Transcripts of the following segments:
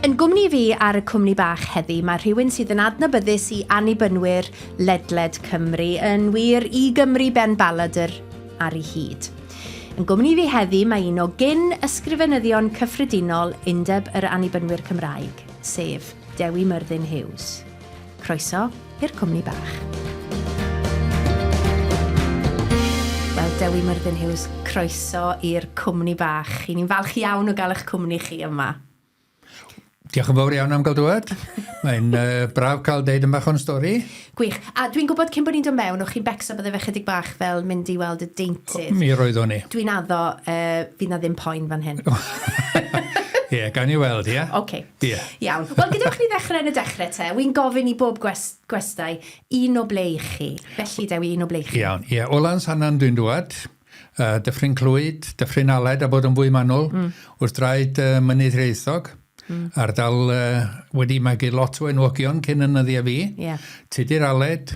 Yn gwmni fi ar y Cwmni Bach heddi, mae rhywun sydd yn adnabyddus i annibynwyr ledled Cymru yn wir i Gymru ben baladur ar ei hyd. Yn gwmni fi heddi mae un o Cyn Ysgrifenyddion Cyffredinol Undeb yr annibynwyr Cymraeg, sef Dewi Myrddin Hughes. Croeso i'r Cwmni Bach. Wel, Dewi Myrddin Hughes, croeso i'r Cwmni Bach. I ni'n falch iawn o gael eich cwmni chi yma. Diolch yn fawr iawn am gael dwed. Mae'n braf cael deud yn bach o'n stori. Gwych. A dwi'n gwybod cyn bod ni'n dod mewn, o'ch chi'n becso bydde fe chydig bach fel mynd i weld y deintydd. Mi roeddwn ni. Dwi'n addo, fydd na ddim poen fan hyn. Ie, gan i weld, ie? Oce. Ie. Iawn. Wel, gydwch ni ddechrau yn y dechrau te. Wy'n gofyn i bob gwestai, un o ble i chi. Felly, Dewi, un o ble i chi. Iawn, ie. O lan sanan dwi'n dwed. Dyffryn Clwyd, Dyffryn Aled a bod yn fwy manwl. Wrth draed mynydd Reithog. Ardal wedi magu lot o enwogion cyn ynyddiau fi. Yeah. Tudur Aled,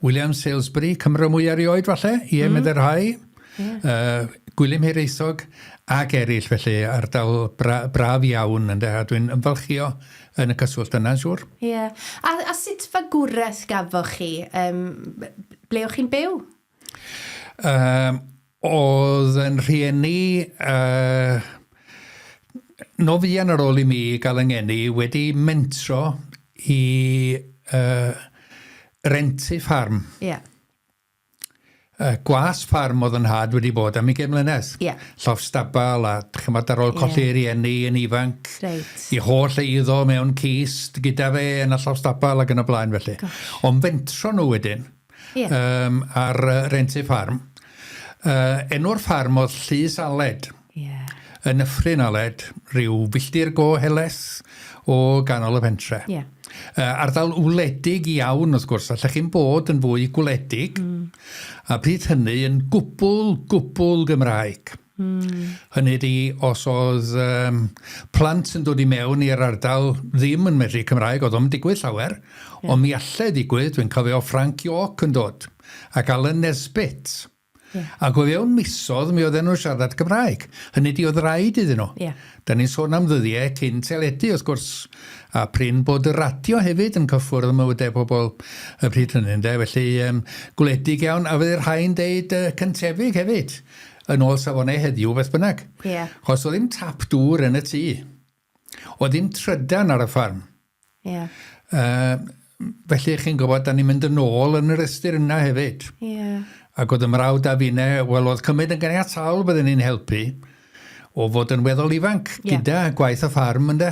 William Salisbury, Cymru mwy erioed falle, Ie Medderhau, Gwilym Hiraethog, ac eraill felly ardal braf iawn. A dwi'n ymfalchio yn y cyswllt yna, siwr. Ie. A sut fagwraeth gafoch chi? Ble o'ch chi'n byw? Oedd yn rhieni... Nofian ar ôl i mi gael yng ngeni wedi mentro i rentu ffarm. Ie. Gwas ffarm oedd yn had wedi bod am 20 mlynedd. Ie. Llof stabal a chymod ar ôl colli rieni yn ifanc. Reit. I holl eiddo mewn cist gyda fe yn y llof stabal ac yn y blaen felly. Ond fentro nhw wedyn ar rentu ffarm. Enw'r ffarm oedd Llys Aled. Ie. Yn Nyffryn Aled, rhyw filltir go heles o ganol y pentre. Yeah. Ardal wledig iawn, wrth gwrs, allech chi'n bod yn fwy gwledig, a pryd hynny yn gwbl Gymraeg. Hynny di, os oedd plant yn dod i mewn i'r ardal ddim yn medru Cymraeg, oedd o'n digwydd llawer, ond mi allai digwydd, dwi'n cofio Frank York yn dod, ac Alan Nesbitt. Ac o fewn misodd, mi oedd nhw'n siarad Cymraeg. Hynny di oedd rhaid iddyn nhw. Da ni'n sôn am ddyddiau cyn teledu, wrth gwrs, a pryn bod y radio hefyd yn cyffwrdd y mywydau pobl y pryd hynny. Felly, gwledig iawn, a fydde'r rhain deud cyntefig hefyd, yn ôl safonau heddiw, beth bynnag. Chos oedd ddim tap dŵr yn y tŷ. Oedd ddim trydan ar y ffarm. Felly, chi'n gwybod, da ni'n mynd yn ôl yn yr ystyr yna hefyd. Ac oedd ymrawd a finne, wel, oedd cymryd yn ganiataol byddwn ni'n helpu o fod yn weddol ifanc gyda gwaith y ffarm ynddo.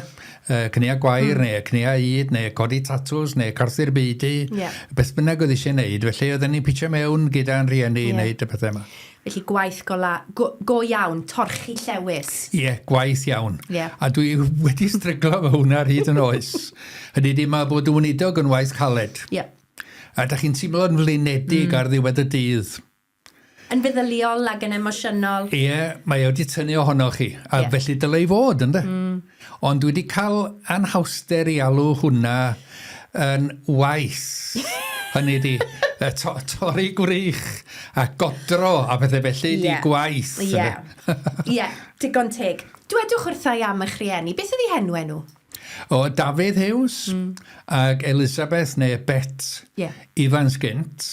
Cnea gwair neu cnea yd neu codi tatws neu carthu'r beidi. Beth bynnag oedd eisiau gwneud. Felly oedden ni'n pitio mewn gyda'n rhieni i wneud y pethau yma. Felly gwaith go iawn, torchi llewis. Ie, gwaith iawn. A dwi wedi stryglo fy hwnna ar hyd yn oes. Hynny di ma bod weinidogaeth yn waith caled. A da chi'n teimlo'n flinedig ar ddiwedd y dydd. Yn feddyliol ac yn emosiynol. Ie, mae wedi tynnu ohonoch chi. A felly dylai fod, ynddo? Ond dwi wedi cael anhawster i alw hwnna yn waith. Hynny di, torri gwrych a godro a pethau felly di gwaith. Ie, digon teg. Dwedwch wrthai am eich rhieni. Beth ydi henw? O Dafydd Hughes ac Elizabeth neu Bet Ifans Gynt.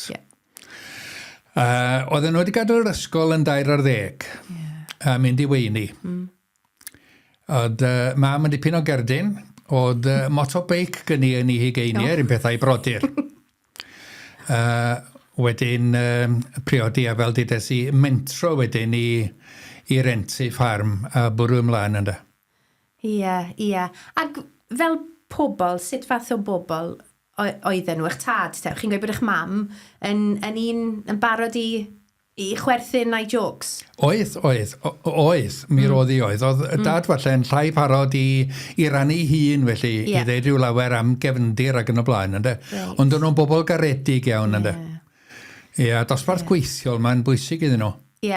Oedden nhw wedi gadael yr ysgol yn 2 a mynd i weini. Oedd mam yn dipyn o gerdyn, oedd motobeic gynnu yn ei hugeiniau, un pethau brodyr. Wedyn priodi a fel dides i mentro wedyn i rentu ffarm a bwrw ymlaen ynddo. Ie. Ac fel pobl, sut fath o bobl oedden nhw, eich tad? Chi'n gweud bod eich mam yn barod i chwerthin a'i jocs? Oedd. Mi roedd i oedd. Oedd dad falle yn llai parod i rannu hun, felly, i ddeud rhyw lawer am gefndir ac yn y blaen. Ond nhw'n bobl garedig iawn. Ie, dosbarth gweithiol, mae'n bwysig iddyn nhw. Ie.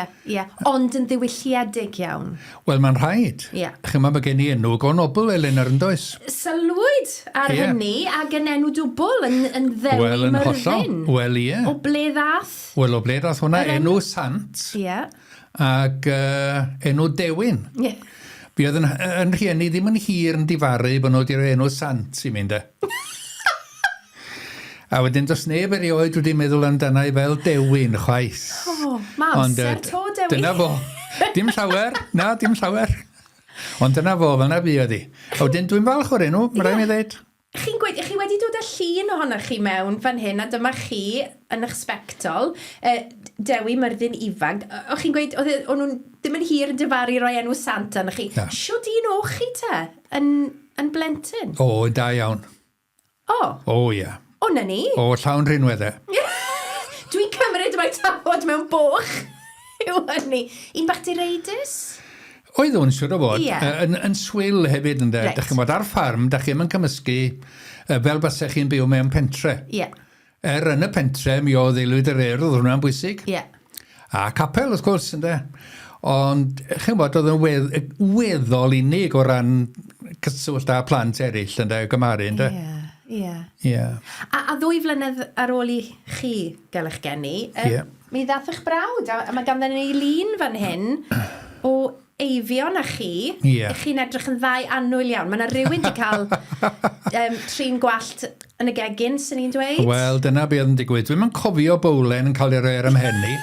Ond yn ddiwylliedig iawn. Wel, mae'n rhaid. Chyma mae gen i enw go nobl Elinor yn does. Sylwyd ar hynny ac yn enw dwbl yn Dewi Myrddin. Wel, ie. O ble ddath? Wel, o ble ddath hwnna enw Sant. Ac enw Dewin. Fi oedd yn rhieni ddim yn hir yn difaru bod nhw wedi'r enw sant i mynd e. A wedyn does neb erioed wedi meddwl amdana i fel dewin chwaith. Mae amser to Dewi. Dyna fo. Dim llawer. Na, dim llawer. Ond dyna fo, fel na fi oedd hi. A wedyn dwi'n falch o'r enw, mae rhaid mi ddweud. Chi wedi dod â llun ohonoch chi mewn fan hyn, a dyma chi yn eich sbectol, Dewi Myrddin ifanc. O'ch chi'n gweud, o'n nhw'n ddim yn hir yn difaru roi enw sant arnoch chi. Siwt un o'ch chi te, yn blentyn? O, da iawn. O, ia. O, na ni? O, llawn rhinweddau. Dwi'n cymryd mae tafod mewn boch. Yw hynny. Un bach di reidus? Oedd o'n siwr o fod. Yn swil hefyd, ynddo. Dach chi'n bod ar ffarm, dach chi'n cymysgu fel basech chi'n byw mewn pentre. Yn y pentre, mi oedd aelwyd yr urdd, oedd hwnna'n bwysig. A capel, wrth gwrs, ynddo. Ond, chi'n bod, oedd yn weddol unig o ran cyswllt â plant eraill, ynddo, gymaru, ynddo. A ddwy flynedd ar ôl i chi gael eich geni, mi ddath eich brawd, a mae ganddyn ni lun fan hyn o eifion a chi, chi'n edrych yn ddau annwyl iawn. Mae yna rhywun wedi cael trin gwallt yn y gegin, sy'n ni'n dweud? Wel, dyna beth yn digwydd. Dwi'n cofio bowlen yn cael ei roi ar ymhenni,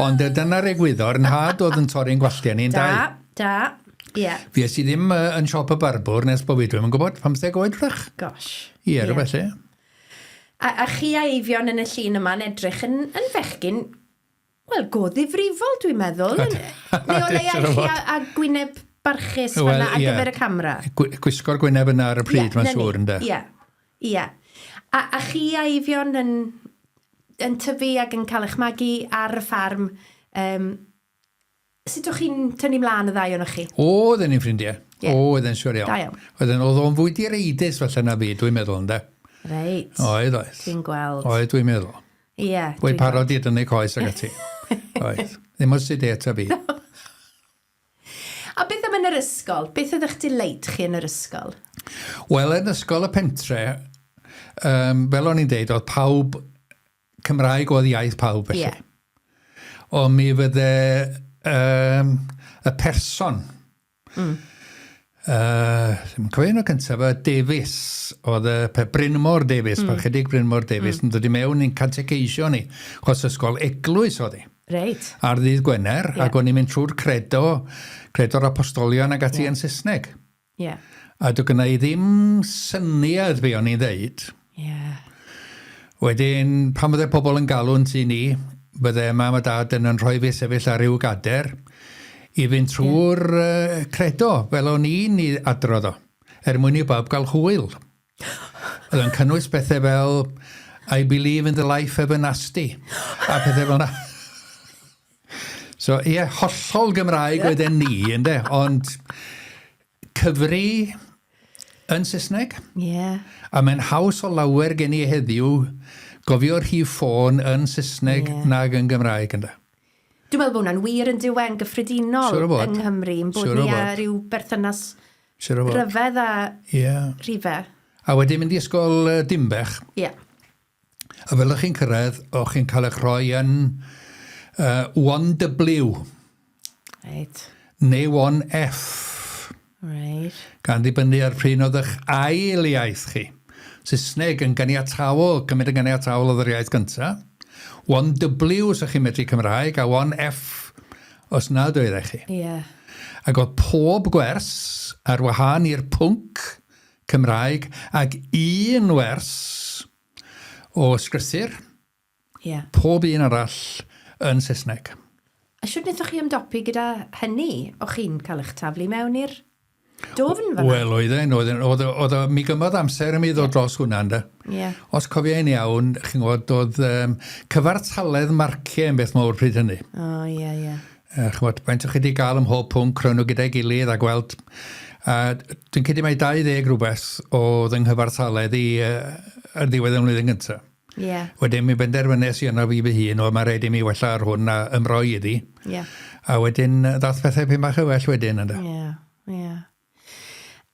ond dyna'r egwyddor yn had oedd yn torri'n gwalltiau ni'n dau. Fi ys i ddim yn siop y barbwr nes bod fi, dwi'n gwybod, 15 oed rach. Gosh. Rhywbeth e. A chi a eifion yn y llun yma'n edrych yn fechgyn, wel, go ddifrifol, dwi'n meddwl. Neu o leia chi a gwyneb barchus fanna ar gyfer y camera. Gwisgo'r gwyneb yna ar y pryd, mae'n siŵr, ynddo. Ie. A chi a eifion yn tyfu ac yn cael eich magu ar y ffarm, sut o'ch chi'n tynnu mlaen y ddau o'ch chi? Oedd ni'n ffrindiau. Oedd yn siŵr iawn. Oedd o'n fwy direidus falle na fi, dwi'n meddwl, ynddo. Reit. Oedd. Dwi'n gweld. Oedd, dwi'n meddwl. Ie. Wedi parod i dynnu coes ag ati. Oedd. Ddim os ydy eto fi. A beth am yn yr ysgol? Beth ydych dileit chi yn yr ysgol? Wel, yn ysgol y pentre, fel o'n i'n deud, oedd pawb, Cymraeg oedd iaith pawb felly. Ond mi fydde y person, ddim cofio yn y cyntaf, Davies, oedd Brynmor Davies, chydig Brynmor Davies, yn dod i mewn i'n categeisio ni, chos ysgol eglwys oedd hi. Reit. Ar ddydd Gwener, ac o'n i'n mynd trwy'r credo'r apostolion ag ati yn Saesneg. A dwi'n gynnu ddim syniad fe o'n i'n ddeud. Wedyn, pan bydde pobl yn galw'n ti ni, bydde mam a dad yn rhoi fi sefyll ar ryw gader, i fynd trwy'r credo, fel o'n i'n i adrodd o, mwyn i bawb gael hwyl. Oedd yn cynnwys bethau fel, I believe in the life everlasting, a pethau fel na. So, hollol Gymraeg wedyn ni, ynddo, ond cyfri yn Saesneg. A mae'n haws o lawer gen i heddiw gofio'r rhif ffôn yn Saesneg nag yn Gymraeg, ynddo. Dwi'n meddwl bod hwnna'n wir yn diwen gyffredinol yng Nghymru, yn bod ni a rhyw berthynas ryfedd a rhifau. A wedyn mynd i ysgol Dimbech. A fel ych chi'n cyrraedd, o'ch chi'n cael eich rhoi yn 1W. Neu 1F. Gan ddibynnu ar pryn oedd eich ail iaith chi. Saesneg yn ganiataol, cymryd yn ganiataol oedd yr iaith gyntaf. 1W os ych chi'n medru Cymraeg, a 1F os nad oedd eich chi. Ac oedd pob gwers ar wahân i'r pwnc Cymraeg, ac un wers o sgrythur, pob un arall yn Saesneg. A siwr wnaethoch chi ymdopi gyda hynny? O'ch chi'n cael eich taflu mewn i'r dofn fanna? Wel, oedd mi gymodd amser ym i ddod dros hwnna, ynddo. Os cofio ein iawn, chi'n gwybod, oedd cyfartaledd marciau yn beth mawr pryd hynny. Chi'n gwybod, faint o'ch chi wedi gael ym mhob pwnc rhwng nhw gyda'i gilydd a gweld. Dwi'n credu mai 20 rhywbeth oedd yng nghyfartaledd i ar ddiwedd y mlynedd gyntaf. Wedyn mi benderfynes i yno fi fy hun, o mae rhaid i mi wella ar hwn a ymroi iddi. A wedyn ddath pethau pyn bach y well wedyn, ynddo.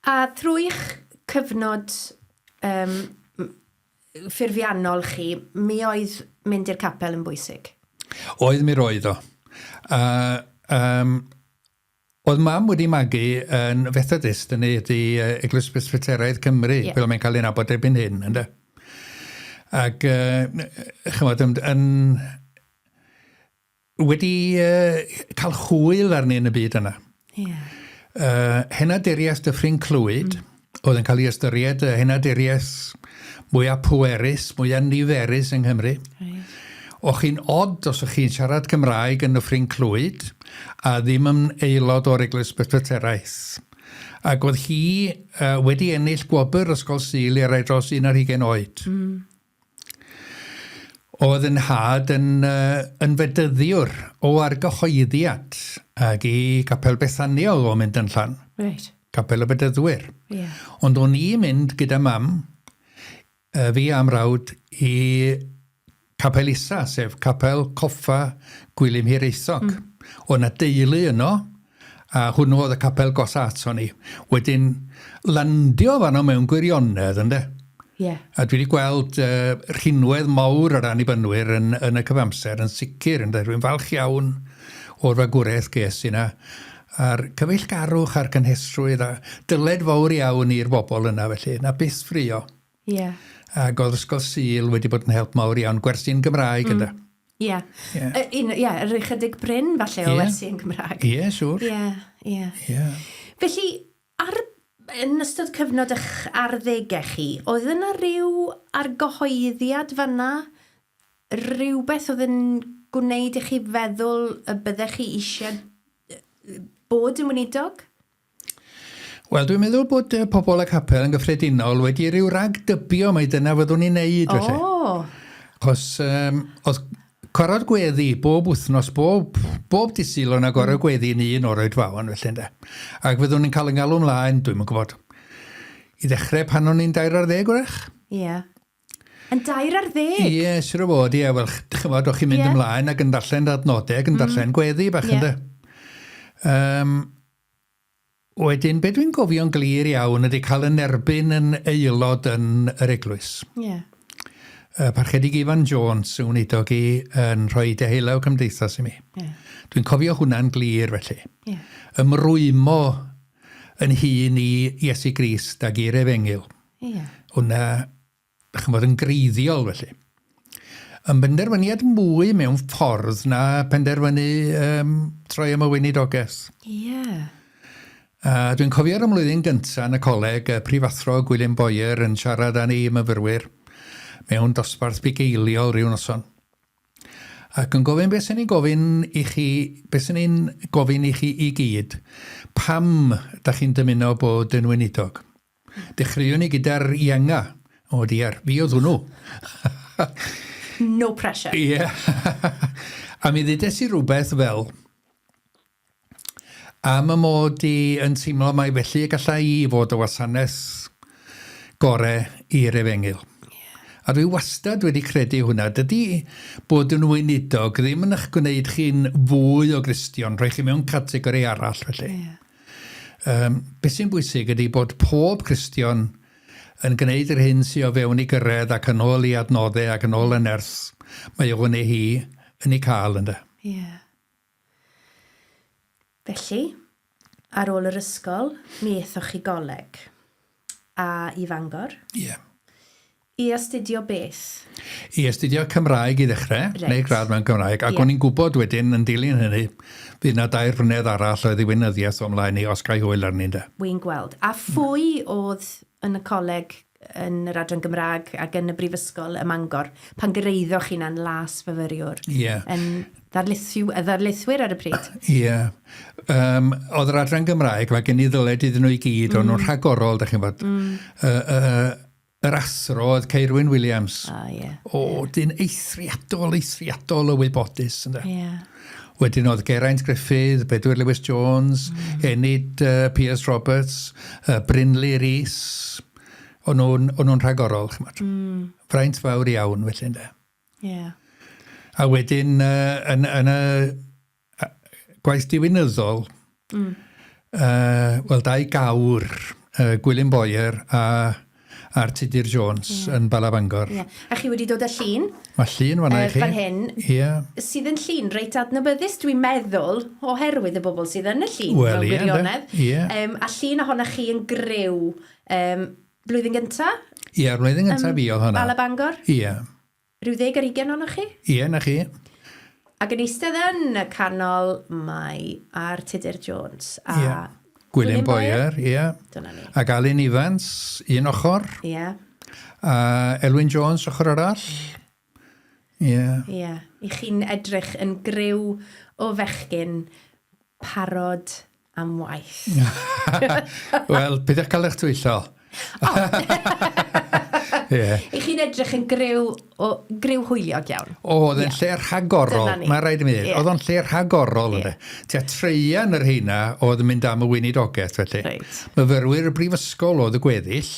A trwy'ch cyfnod ffurfiannol chi, mi oedd mynd i'r capel yn bwysig? Oedd mi roedd o. oedd mam wedi magu yn Fethodist yn Eglwys Presbyteraidd Cymru, fel mae'n cael ei nabod erbyn hyn, ynddo. Ac, chymod, wedi cael hwyl arni yn y byd yna. Henaduriaeth Dyffryn Clwyd, oedd yn cael ei ystyried henaduriaeth mwyaf pwerus, mwyaf niferus yng Nghymru. O'ch chi'n od os o'ch chi'n siarad Cymraeg yn Dyffryn Clwyd a ddim yn aelod o'r Eglwys Presbyteraidd. Ac oedd hi wedi ennill gwobr Ysgol Sul i rai dros 11 oed. Oedd yn had yn fedyddiwr o argyhoeddiad ac i Capel Bethania oedd o'n mynd yn Llan. Right. Capel y Bedyddwyr. Ond o'n i mynd gyda mam, fi am rawd, i Capel Isa, sef Capel Coffa Gwilym Hiraethog. Oedd yna deulu yno, a hwnnw oedd y capel gosa ato ni. Wedyn, landio fanno mewn gwirionedd, ynddo? A dwi wedi gweld rhinwedd mawr ar annibynwyr yn y cyfamser, yn sicr, ynddo? Rwy'n falch iawn o'r fagwraeth ges yna. A'r cyfeillgarwch a'r cynhesrwydd, a dyled fawr iawn i'r bobl yna, felly. Na byth ffrio. Ac oedd Ysgol Sul wedi bod yn help mawr iawn, gwersi'n Gymraeg, ynddo? Yr ychydig bryn, falle, o wersi'n Gymraeg. Siwr. Felly, yn ystod cyfnod eich arddegau chi, oedd yna rhyw argyhoeddiad fanna? Rhywbeth oedd yn gwneud i chi feddwl y byddech chi eisiau bod yn weinidog? Wel, dwi'n meddwl bod pobl y capel yn gyffredinol wedi rhyw rag dybio mai dyna fyddwn ni'n neud, felly. Chos oedd corod gweddi bob wythnos, bob disil o'n agorod gweddi ni yn o'r oedfawn, felly, ynddo. Ac fyddwn ni'n cael yng ngalw ymlaen, dwi'n yn gwybod, i ddechrau pan o'n ni'n 20 wrach. Yn 20? Siwr o fod, wel, chymod, o'ch chi'n mynd ymlaen ac yn darllen adnodau ac yn darllen gweddi bach, ynddo. Wedyn, be dwi'n gofio'n glir iawn ydy cael yn erbyn yn aelod yn yr eglwys. Parchedig Ifan Jones yn weinidog i yn rhoi dehelaw cymdeithas i mi. Dwi'n cofio hwnna'n glir felly. Ymrwymo yn hun i Iesu Grist ag i'r Efengil. Hwna, chymod, yn greiddiol felly. Yn benderfyniad mwy mewn ffordd na penderfynu troi am y weinidogaeth. Dwi'n cofio'r ymlwyddyn gyntaf yn y coleg, prifathro Gwilym Boyer yn siarad â ni myfyrwyr mewn dosbarth bugeiliol rhyw noson. Ac yn gofyn beth sy'n ni'n gofyn i chi i gyd, pam da chi'n dymuno bod yn weinidog? Dechreuwn ni gyda'r ianga, o diar, fi oedd hwnnw. No pressure. A mi ddedes i rhywbeth fel, am y mod i yn teimlo mai felly gallai i fod o wasanaeth gorau i'r Efengil. A dwi wastad wedi credu hwnna. Dydy bod yn weinidog ddim yn eich gwneud chi'n fwy o Gristion, rhoi chi mewn categori arall felly. Beth sy'n bwysig ydy bod pob Gristion yn gwneud yr hyn sy'n o fewn i gyrraedd ac yn ôl i adnoddau ac yn ôl y nerth mae o'n ei hi yn ei cael ynddo. Felly, ar ôl yr ysgol, mi eithoch chi goleg a i Fangor. I astudio beth? I astudio Cymraeg i ddechrau, neu gradd mewn Cymraeg, ac o'n i'n gwybod wedyn yn dilyn hynny, fydd na 2 flynedd arall o ddiwinyddiaeth o ymlaen i osgau hwyl arni. Wy'n gweld. A phwy oedd yn y coleg yn yr adran Gymraeg ac yn y brifysgol ym Mangor, pan gyreiddoch chi'n yn las fyfyriwr? Yn ddarlithwyr ar y pryd? Oedd yr adran Gymraeg, mae gen i ddyled iddyn nhw i gyd, o'n nhw'n rhagorol, da chi'n bod. Yr athro oedd Ceirwyn Williams. Dyn eithriadol o wybodus. Wedyn oedd Geraint Griffith, Bedwyr Lewis Jones, Enid Piers Roberts, Brynley Rhys. O'n nhw'n rhagorol. Fraint fawr iawn, felly, ynddo. A wedyn, yn y gwaith diwynyddol, wel, 2 gawr, Gwilym Boyer a ar Tudur Jones yn Balabangor. A chi wedi dod â llun? Mae llun fan'na i chi. Fan hyn, sydd yn llun reit adnabyddus, dwi'n meddwl, oherwydd y bobl sydd yn y llun. Wel, A llun ohonoch chi yn gryw blwyddyn gyntaf? Blwyddyn gyntaf fi oedd hwnna. Balabangor? Rhyw 10 ar 20 ohonoch chi? Na chi. Ac yn eistedd yn y canol mae ar Tudur Jones a Gwilym Boer, Dyna ni. Ac Alun Evans, un ochr. A Elwyn Jones, ochr arall. I chi'n edrych yn gryw o fechgyn parod am waith. Wel, beth eich cael eich twyllo? I chi'n edrych yn gryw hwyliog iawn. Oedd yn lle rhagorol, mae'n rhaid i mi ddweud. Oedd yn lle rhagorol. Tia treian yr heina oedd yn mynd am y weinidogaeth felly. Myfyrwyr y brifysgol oedd y gweddill,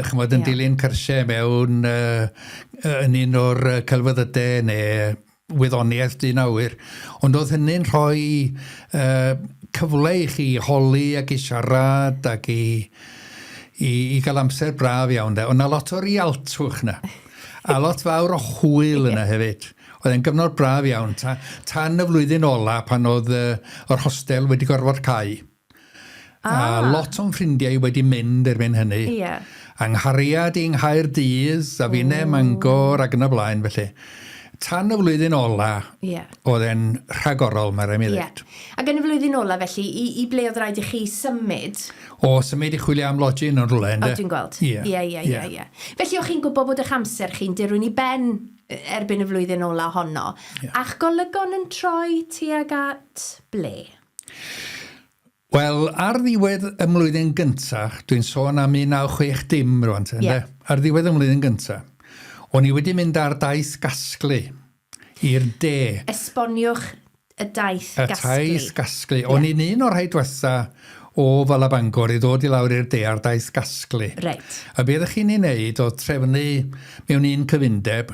chymod yn dilyn cyrsiau mewn yn un o'r celfyddydau neu wyddoniaeth dyn awyr. Ond oedd hynny'n rhoi cyfle i chi holi ac i siarad ac i gael amser braf iawn. Ond na lot o rialtwch na. A lot fawr o hwyl yna hefyd. Oedd e'n gyfnod braf iawn. Tan y flwyddyn ola pan oedd o'r hostel wedi gorfod cau. A lot o'n ffrindiau wedi mynd erbyn hynny. Anghariad i'n Nghaerdydd, a finne Mangor ac yn y blaen felly. Tan y flwyddyn ola, oedd e'n rhagorol, mae'n rhaid i ddweud. Ac yn y flwyddyn ola, felly, i ble oedd rhaid i chi symud? Symud i chwilio am lodgin yn rhywle, ynddo? Dwi'n gweld. Felly, o'ch chi'n gwybod bod eich amser chi'n dirwyn i ben erbyn y flwyddyn ola honno. A'ch golygon yn troi tuag at ble? Wel, ar ddiwedd y mlwyddyn gyntaf, dwi'n sôn am 1960 rwan, ar ddiwedd y mlwyddyn gyntaf, o'n i wedi mynd ar daith gasglu i'r de. Esboniwch y daith gasglu. Y daith gasglu. O'n i'n un o'r rhai diwetha o Falabangor i ddod i lawr i'r de ar daith gasglu. A be ydych chi'n ei wneud o trefnu mewn un cyfundeb,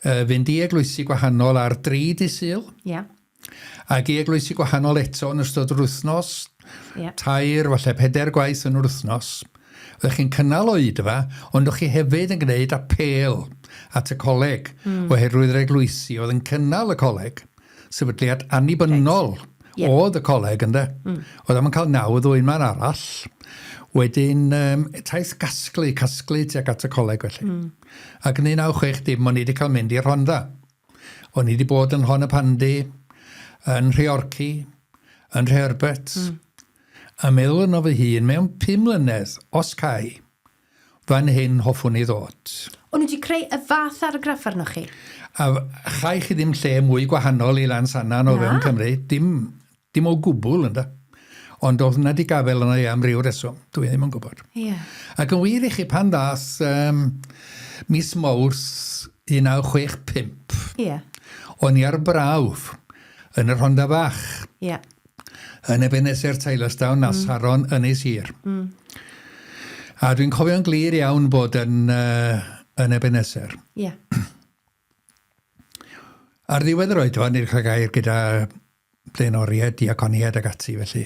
fynd i eglwysi gwahanol ar 3 dydd Sul. Ac i eglwysi gwahanol eto yn ystod yr wythnos. 3, falle 4 gwaith yn yr wythnos. Oeddech chi'n cynnal oedfa, ond o'ch chi hefyd yn gwneud apel at y coleg oherwydd yr eglwysi. Oedd yn cynnal y coleg, sefydliad annibynnol oedd y coleg, ynddo. Oedd am yn cael 9 ddwyn ma'n arall. Wedyn, taith casglu tuag at y coleg felly. Ac yn 1960, o'n i wedi cael mynd i'r Rhondda. O'n i wedi bod yn Rhondda yn Rheorci, yn Rherbert, a meddwl yno fy hun, mewn 5 mlynedd, os cai, fan hyn hoffwn i ddod. O'n i wedi creu y fath argraff arnoch chi? A chai chi ddim lle mwy gwahanol i Lansanan o fewn Cymru, dim o gwbl ynddo. Ond oedd yna di gafel yna i am ryw reswm, dwi ddim yn gwybod. Ac yn wir i chi pan dath mis Mawrth 1965, o'n i ar brawf yn y Rhondda Bach. Yn y Beneser Teilostown a Saron yn ei sir. A dwi'n cofio'n glir iawn bod yn y Beneser. Ar ddiwedd yr oedfa, ni'n cael gair gyda blaenoriaid, diaconiaid ag ati felly.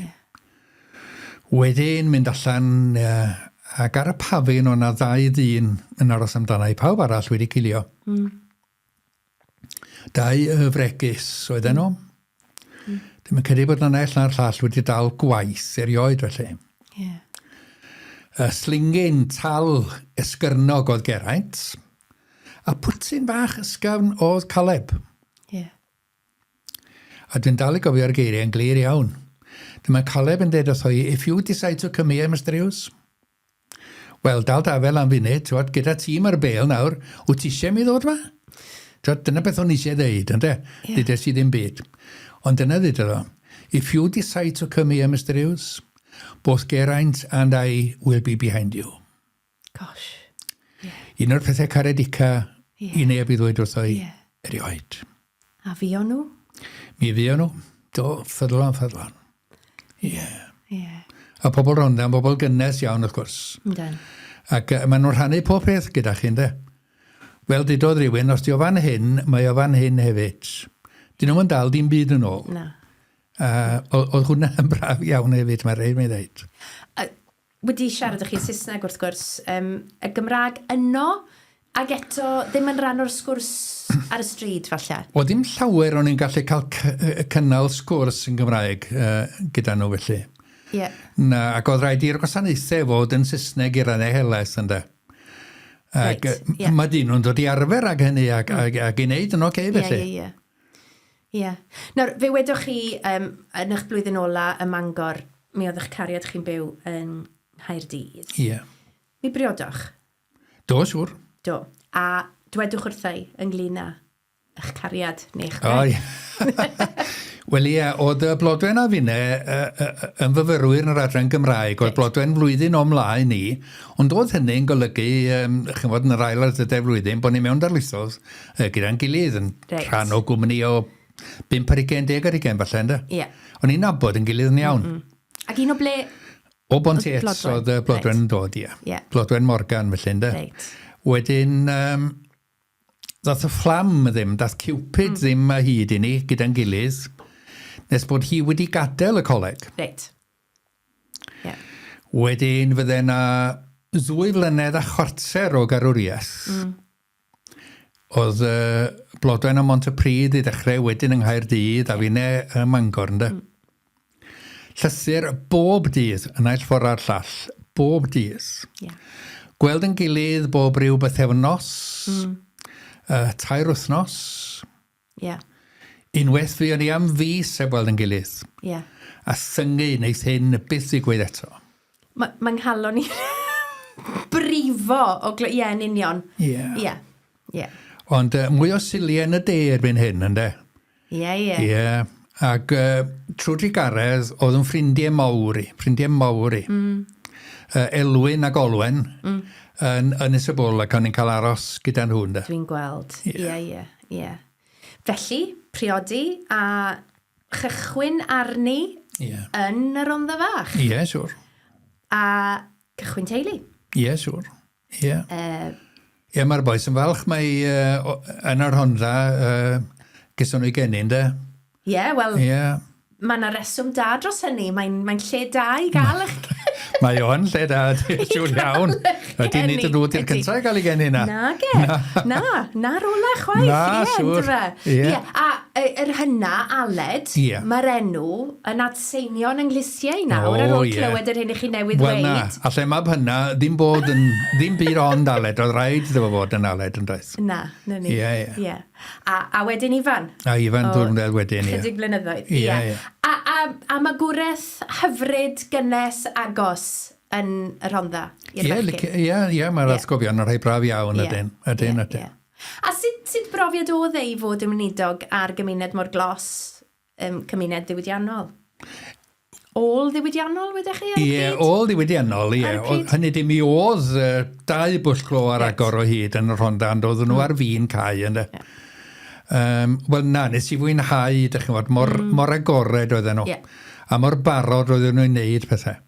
Wedyn mynd allan ac ar y pafin o'na 2 ddyn yn aros amdana i pawb arall wedi cilio. 2 fregus oedd enw. Dwi'n credu bod yna naill na'r llall wedi dal gwaith erioed felly. Slingyn tal esgyrnog oedd Geraint, a pwtyn bach ysgafn oedd Caleb. A dwi'n dal i gofio'r geiriau yn glir iawn. Dyma Caleb yn dweud wrtho i, if you decide to come here, Mr Hughes, wel, dal dafel am funud, gyda tîm ar bel nawr, wyt ti eisiau mi ddod ma? Dyna beth o'n eisiau dweud, ynddo? Dydes i ddim byd. Ond dyna ddweud o, if you decide to come here, Mr Hughes, both Geraint and I will be behind you. Gosh. Un o'r pethau caredica i neb i ddweud wrtho i erioed. A fi o'n nhw? Mi fi o'n nhw. Do, ffydlan. A pobl Rhondda, pobl gynnes iawn, wrth gwrs. Ac maen nhw'n rhannu pob peth gyda chi, ynddo? Wel, dydodd rhywun, os di o fan hyn, mae o fan hyn hefyd. Dyn nhw'n dal dim byd yn ôl. Oedd hwnna yn braf iawn hefyd, mae'n rhaid mi ddeud. wedi siarad â chi Saesneg wrth gwrs, y Gymraeg yno, ac eto ddim yn rhan o'r sgwrs ar y stryd, falle? O, ddim llawer o'n i'n gallu cael cynnal sgwrs yn Gymraeg gyda nhw felly. Yeah. Na, ac oedd rhaid i'r gwasanaethau fod yn Saesneg i'r Rannau Heles, ynddo. Ac mae dyn nhw'n dod i arfer ag hynny ac i wneud yn oce felly. Ie. Nawr, fe wedwch chi yn eich blwyddyn ola ym Mangor, mi oedd eich cariad chi'n byw yn Nghaerdydd. Ie. Mi briodwch? Do, siwr. Do. A dwedwch wrthau ynglyn â eich cariad neu eich Wel ie, oedd y blodwen a finne yn fyfyrwyr yn yr adran Gymraeg, oedd blodwen flwyddyn o mlaen ni, ond oedd hynny'n golygu, chymod yn yr ail ar ddau flwyddyn, bod ni mewn darlithoedd gyda'n gilydd yn rhan o gwmni o 5 ar 20 ar 20 falle, ynddo? Ie. O'n i'n nabod yn gilydd yn iawn. Ac un o ble... O Bontiets oedd y blodwen yn dod, ie. Blodwen Morgan, felly, ynddo? Wedyn... Dath y fflam ddim, dath Cupid ddim a hyd i ni gyda'n gilydd, nes bod hi wedi gadael y coleg. Reit. Yeah. Wedyn fydde na 2 flynedd a chwarter o garwriaeth. Oedd blodwen o Montepryd i ddechrau wedyn yng Nghaerdydd a finne y Mangor, ynddo. Llythyr bob dydd yn aill ffordd ar llall, bob dydd. Yeah. Gweld yn gilydd bob rhyw bythefnos, 2 wythnos. Ie. Unwaith fi o'n i am fus a gweld yn gilydd. Ie. A thyngu wneud hyn byth i gweud eto. Mae'n nghalon ni brifo o... Ie, yn union. Ie. Ond mwy o siliau yn y de erbyn hyn, ynddo? Ie. Ie. Ac trwy drigaredd, oedd yn ffrindiau mawr i. Elwyn ac Olwen yn Ysybol ac o'n i'n cael aros gyda nhw, ynddo? Dwi'n gweld. Ie. Felly, priodi a chychwyn arni yn y Rhondda Fach. Ie, siwr. A cychwyn teulu. Ie, siwr. Ie. Ie, mae'r boes yn falch. Mae yn yr Rhondda gyson nhw i gennym, de? Ie, wel, mae yna reswm da dros hynny. Mae'n lle da i gael eich... Mae o'n lle da, siwr iawn. Ydy nid yn rwyd i'r cyntaf i gael ei geni na. Na rola chwaith. Na, siwr. A yr hynna, Aled, mae'r enw yn adseinion ynghlisiau nawr ar ôl clywed yr hyn i chi newydd dweud. Wel na, a lle mae hynna, ddim byd ond Aled, oedd rhaid iddo fod yn Aled yn does. Na ni. Ie. A wedyn Ifan. A Ifan diwrnod wedyn, ie. Chydig blynyddoedd. Ie. A mae gwreth hyfryd gynnes agos yn y Rhondda i'r bechgyn. Ie, mae'r atgofion yn rhai braf iawn ydyn. A sut brofiad oedd ei fod yn weinidog ar gymuned mor glos, cymuned ddiwydiannol? Ôl ddiwydiannol, wedych chi? Ie, ôl ddiwydiannol, ie. Hynny di mi oedd 2 bwll clo ar agor o hyd yn y Rhondda, ond oedd nhw ar fin cae, ynddo. Wel na, nes i fwynhau, dych chi'n fod, mor agored oedden nhw. A mor barod oedden nhw'n wneud pethau.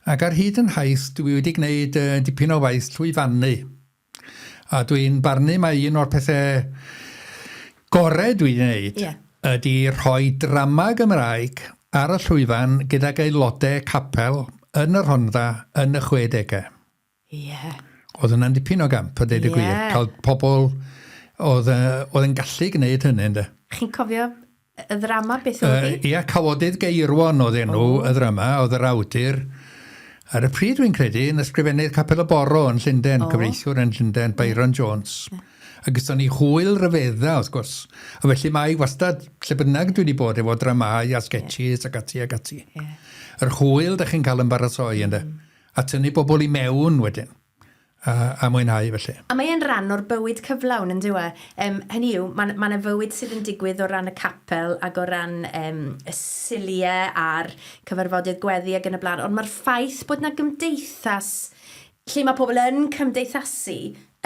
Ac ar hyd yn haith, dwi wedi gwneud dipyn o waith llwyfannu. A dwi'n barnu mae un o'r pethau gorau dwi'n wneud ydy rhoi drama Gymraeg ar y llwyfan gydag aelodau capel yn y Rhondda yn y 60au. Oedd yna'n dipyn o gamp, a dweud y gwir. Cael pobl oedd yn gallu gwneud hynny, ynddo. Chi'n cofio y ddrama beth oedd hi? Ie, Cawodydd Geirwan oedd enw y ddrama, oedd yr awdur. Ar y pryd dwi'n credu, yn ysgrifennydd Capel y Boro yn Llundain, cyfreithiwr yn Llundain, Byron Jones. A gyston ni hwyl ryfedda, wrth gwrs. A felly mae wastad, lle bynnag dwi wedi bod efo dramau a sketches ac ati. Yr hwyl da chi'n cael yn baratoi, ynddo. A tynnu bobl i mewn wedyn. A mwynhau felly. A mae'n rhan o'r bywyd cyflawn yn dywe. Hynny yw, mae'n fywyd sydd yn digwydd o ran y capel ac o ran y siliau a'r cyfarfodydd gweddi ac yn y blaen. Ond mae'r ffaith bod yna gymdeithas lle mae pobl yn cymdeithasu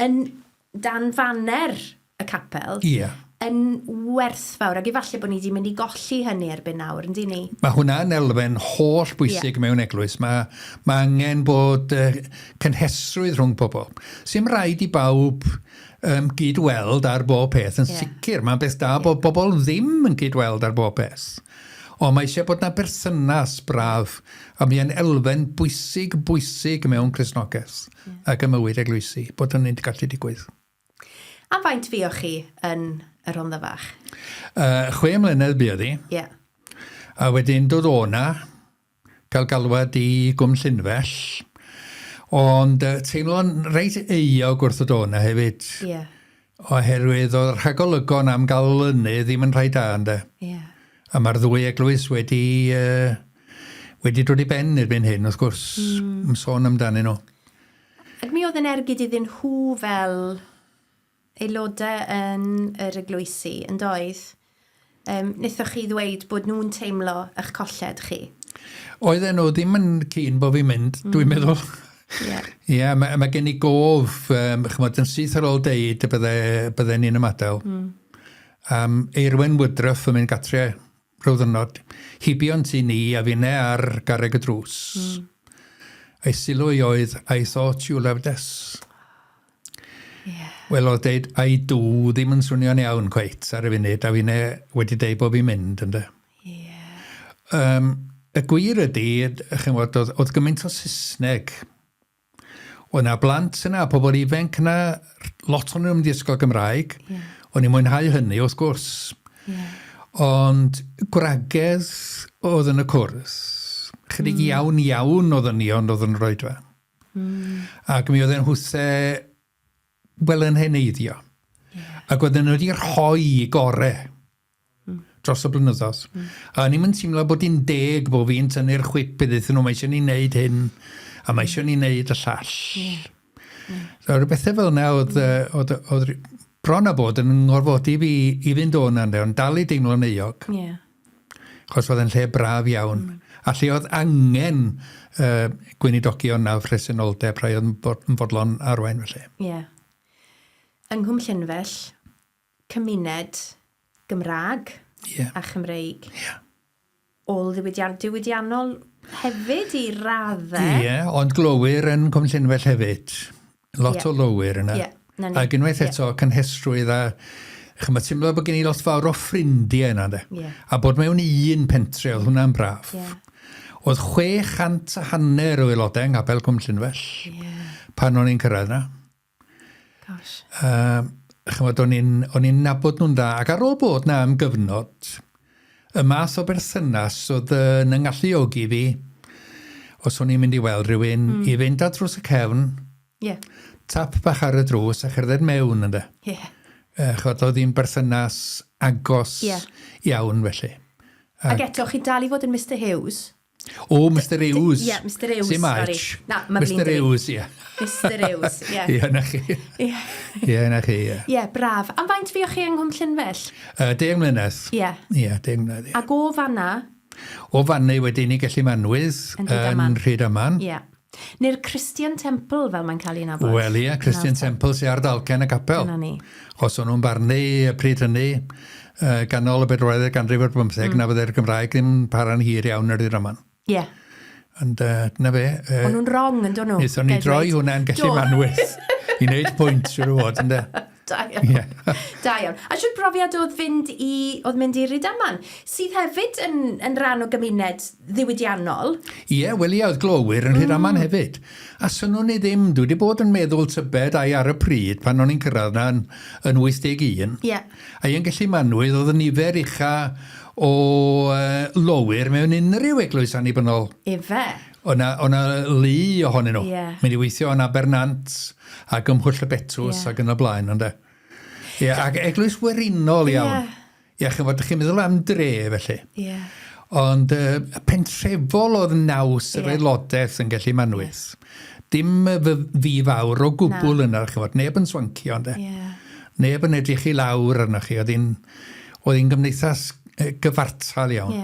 yn dan faner y capel yn werthfawr. Ac efallai bod ni wedi mynd i golli hynny erbyn nawr, ynddi ni? Mae hwnna'n elfen holl bwysig mewn eglwys. Mae angen bod cynhesrwydd rhwng pobl. Sy'n rhaid i bawb gydweld ar bob peth. Yn sicr, mae'n beth da bod bobl ddim yn gydweld ar bob peth. Ond mae eisiau bod yna berthynas braf, a mi yn elfen bwysig mewn Cristnogaeth ac ym mywyd eglwysi, bod hynny'n gallu digwydd. A faint fuoch chi yn y Rhondda Fach? 6 mlynedd buodd hi. Ie. A wedyn dod o'na, cael galwad i Gwm Llynfell, ond teimlo'n reit euog wrth dod o'na hefyd. Ie. Oherwydd oedd rhagolygon am gael lynydd ddim yn rhai da, ynddo. Ie. A mae'r ddwy eglwys wedi dod i ben erbyn hyn, wrth gwrs, sôn amdanyn nhw. Ac mi oedd yn ergyd iddyn nhw fel aelodau yn yr eglwysi, yn doedd? Wnaethoch chi ddweud bod nhw'n teimlo eich colled chi? Oedden nhw ddim yn cyn bod fi'n mynd, dwi'n meddwl. Ie, mae gen i gof, chymod, yn syth ar ôl deud y bydde ni'n ymadael. Eirwen Woodruff yn mynd gatre rhyw ddynod. Hibion ti ni a finne ar garreg y drws. Ei sylw i oedd, I thought you loved us. Wel, oedd deud, I do, ddim yn swnio'n iawn cweit ar y funud, a finne wedi deud bod fi'n mynd, ynddo. Y gwir ydy, oedd gymaint o Saesneg. Oedd na blant yna, pobl ifanc yna, lot o'n nhw'n mynd i ysgol Gymraeg. O'n i'n mwynhau hynny, wrth gwrs. Ond gwragedd oedd yn y cwrs. Chydig iawn oedden ni, ond oedd yn rhoid fe. Ac mi oedd yn hwthau wel yn heneiddio. Ac oedden nhw wedi rhoi i gorau dros y blynyddoedd. A ni'n mynd teimlo bod hi'n deg bod fi'n tynnu'r chwip iddyn nhw, mae eisiau ni wneud hyn, a mae eisiau ni wneud y llall. So, rhywbethau fel yna oedd bron a bod yn ngorfodi fi i fynd o'na, ond dal i deimlo'n euog. Chos oedd yn lle braf iawn. A lle oedd angen gweinidogion a phresenoldeb rhai oedd yn fodlon arwain felly. Yng Nghwm Llynfell, cymuned Gymraeg a Chymreig. Ôl diwydiannol hefyd i raddau. Ond glowyr yn Cwm Llynfell hefyd. Lot o lowyr yna. Ac unwaith eto, cynhesrwydd a chymryd teimlo bod gen i lot fawr o ffrindiau yna. A bod mewn un pentre, oedd hwnna'n braf. Oedd 650 o aelodau yng Ngapel Cwm Llynfell pan o'n i'n cyrraedd yna. O'n i'n nabod nhw'n da. Ac ar ôl bod na am gyfnod, y math o berthynas oedd yn ngalluogi fi, os o'n i'n mynd i weld rhywun, i fynd at drws y cefn, tap bach ar y drws a cherdded mewn ynddo. Oedd hi'n berthynas agos iawn felly. Ac eto, chi dal i fod yn Mr Hughes? O, Mr Hughes. Mr Hughes, sorry. Mr Hughes, Mr Hughes, na chi. Na chi, braf. Am faint fuoch chi yng Nghwm Llynfell? 10 mlynedd. 10 mlynedd. Ac o fanna? O fanna wedi ni gallu manwydd yn Rhydaman. Neu'r Christian Temple fel mae'n cael ei nabod? Wel, Christian Temple sy'n ar dalcen y capel. Os o'n nhw'n barnu y pryd hynny, ganol y 40 ganrif ar 15, na fydde'r Gymraeg ddim para'n hir iawn yr Rhydaman. Ond na fe. O'n nhw'n wrong, yn dod nhw? Nithon ni droi hwnna'n gallu manwydd. I wneud pwynt, siwr o fod, ynddo. Da iawn. A siwr brofiad oedd mynd i Rhydaman, sydd hefyd yn rhan o gymuned ddiwydiannol. Oedd glowyr yn Rhydaman hefyd. A synwn ni ddim, dwi wedi bod yn meddwl tybed ai ar y pryd pan o'n i'n cyrraedd na yn 81. A i'n gallu manwydd oedd y nifer ucha o lowyr mewn unrhyw eglwys annibynnol. O'na lu ohonyn nhw. Mynd i weithio yn Abernant ac ymhwll y Betws ac yn y blaen. Ac eglwys werinol iawn. Chymod, chi'n meddwl am dre felly. Ond pentrefol oedd naws yr aelodaeth yn gallu manwydd. Dim fi fawr o gwbl yna, chymod, neb yn swancio. Neb yn edrych i lawr arna chi. Oedd hi'n gymdeithas gyfartal iawn.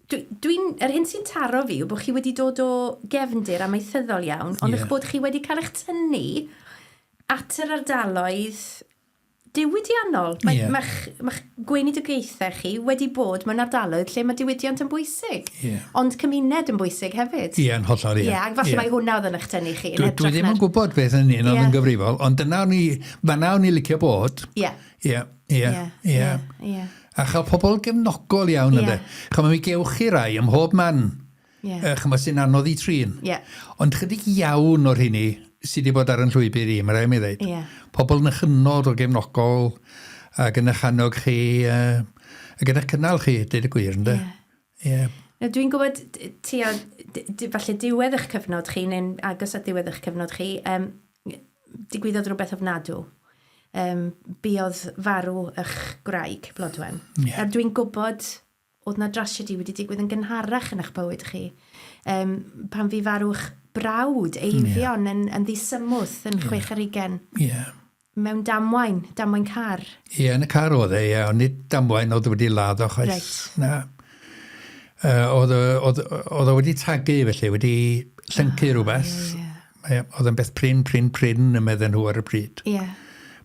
Yr hyn sy'n taro fi yw bod chi wedi dod o gefndir amaethyddol iawn, ond eich bod chi wedi cael eich tynnu at yr ardaloedd diwydiannol. Mae'ch gweinidogaethau chi wedi bod mewn ardaloedd lle mae diwydiant yn bwysig, ond cymuned yn bwysig hefyd. Yn hollol, ac falle mae hwnna oedd yn eich tynnu chi. Dwi ddim yn gwybod beth yn un oedd yn gyfrifol, ond fanna o'n i licio bod. A chael pobl gefnogol iawn ynddo. Chymod mi gewch chi rai ym mhob man. Chymod sy'n anodd I trin. Ond chydig iawn o'r hynny sydd wedi bod ar yn llwybr I, mae rai mi ddweud. Pobl yn ychynod o gefnogol ac yn eich annog chi ac yn eich cynnal chi, dweud y gwir, ynddo. Dwi'n gwybod, falle diwedd eich cyfnod chi, neu'n agos at diwedd eich cyfnod chi, digwyddodd rhywbeth ofnadw. Buodd farw eich gwraig, Blodwen. A dwi'n gwybod oedd na drasiedi wedi digwydd yn gynharach yn eich bywyd chi. Pan fi farw eich brawd, Eifion, yn ddisymwth yn 60. Mewn damwain car. Yn y car oedd ond nid damwain oedd wedi ladd o chwaith. Na. Oedd wedi tagu felly, wedi llyncu rhywbeth. Oedd yn beth prin yn meddyn nhw ar y pryd.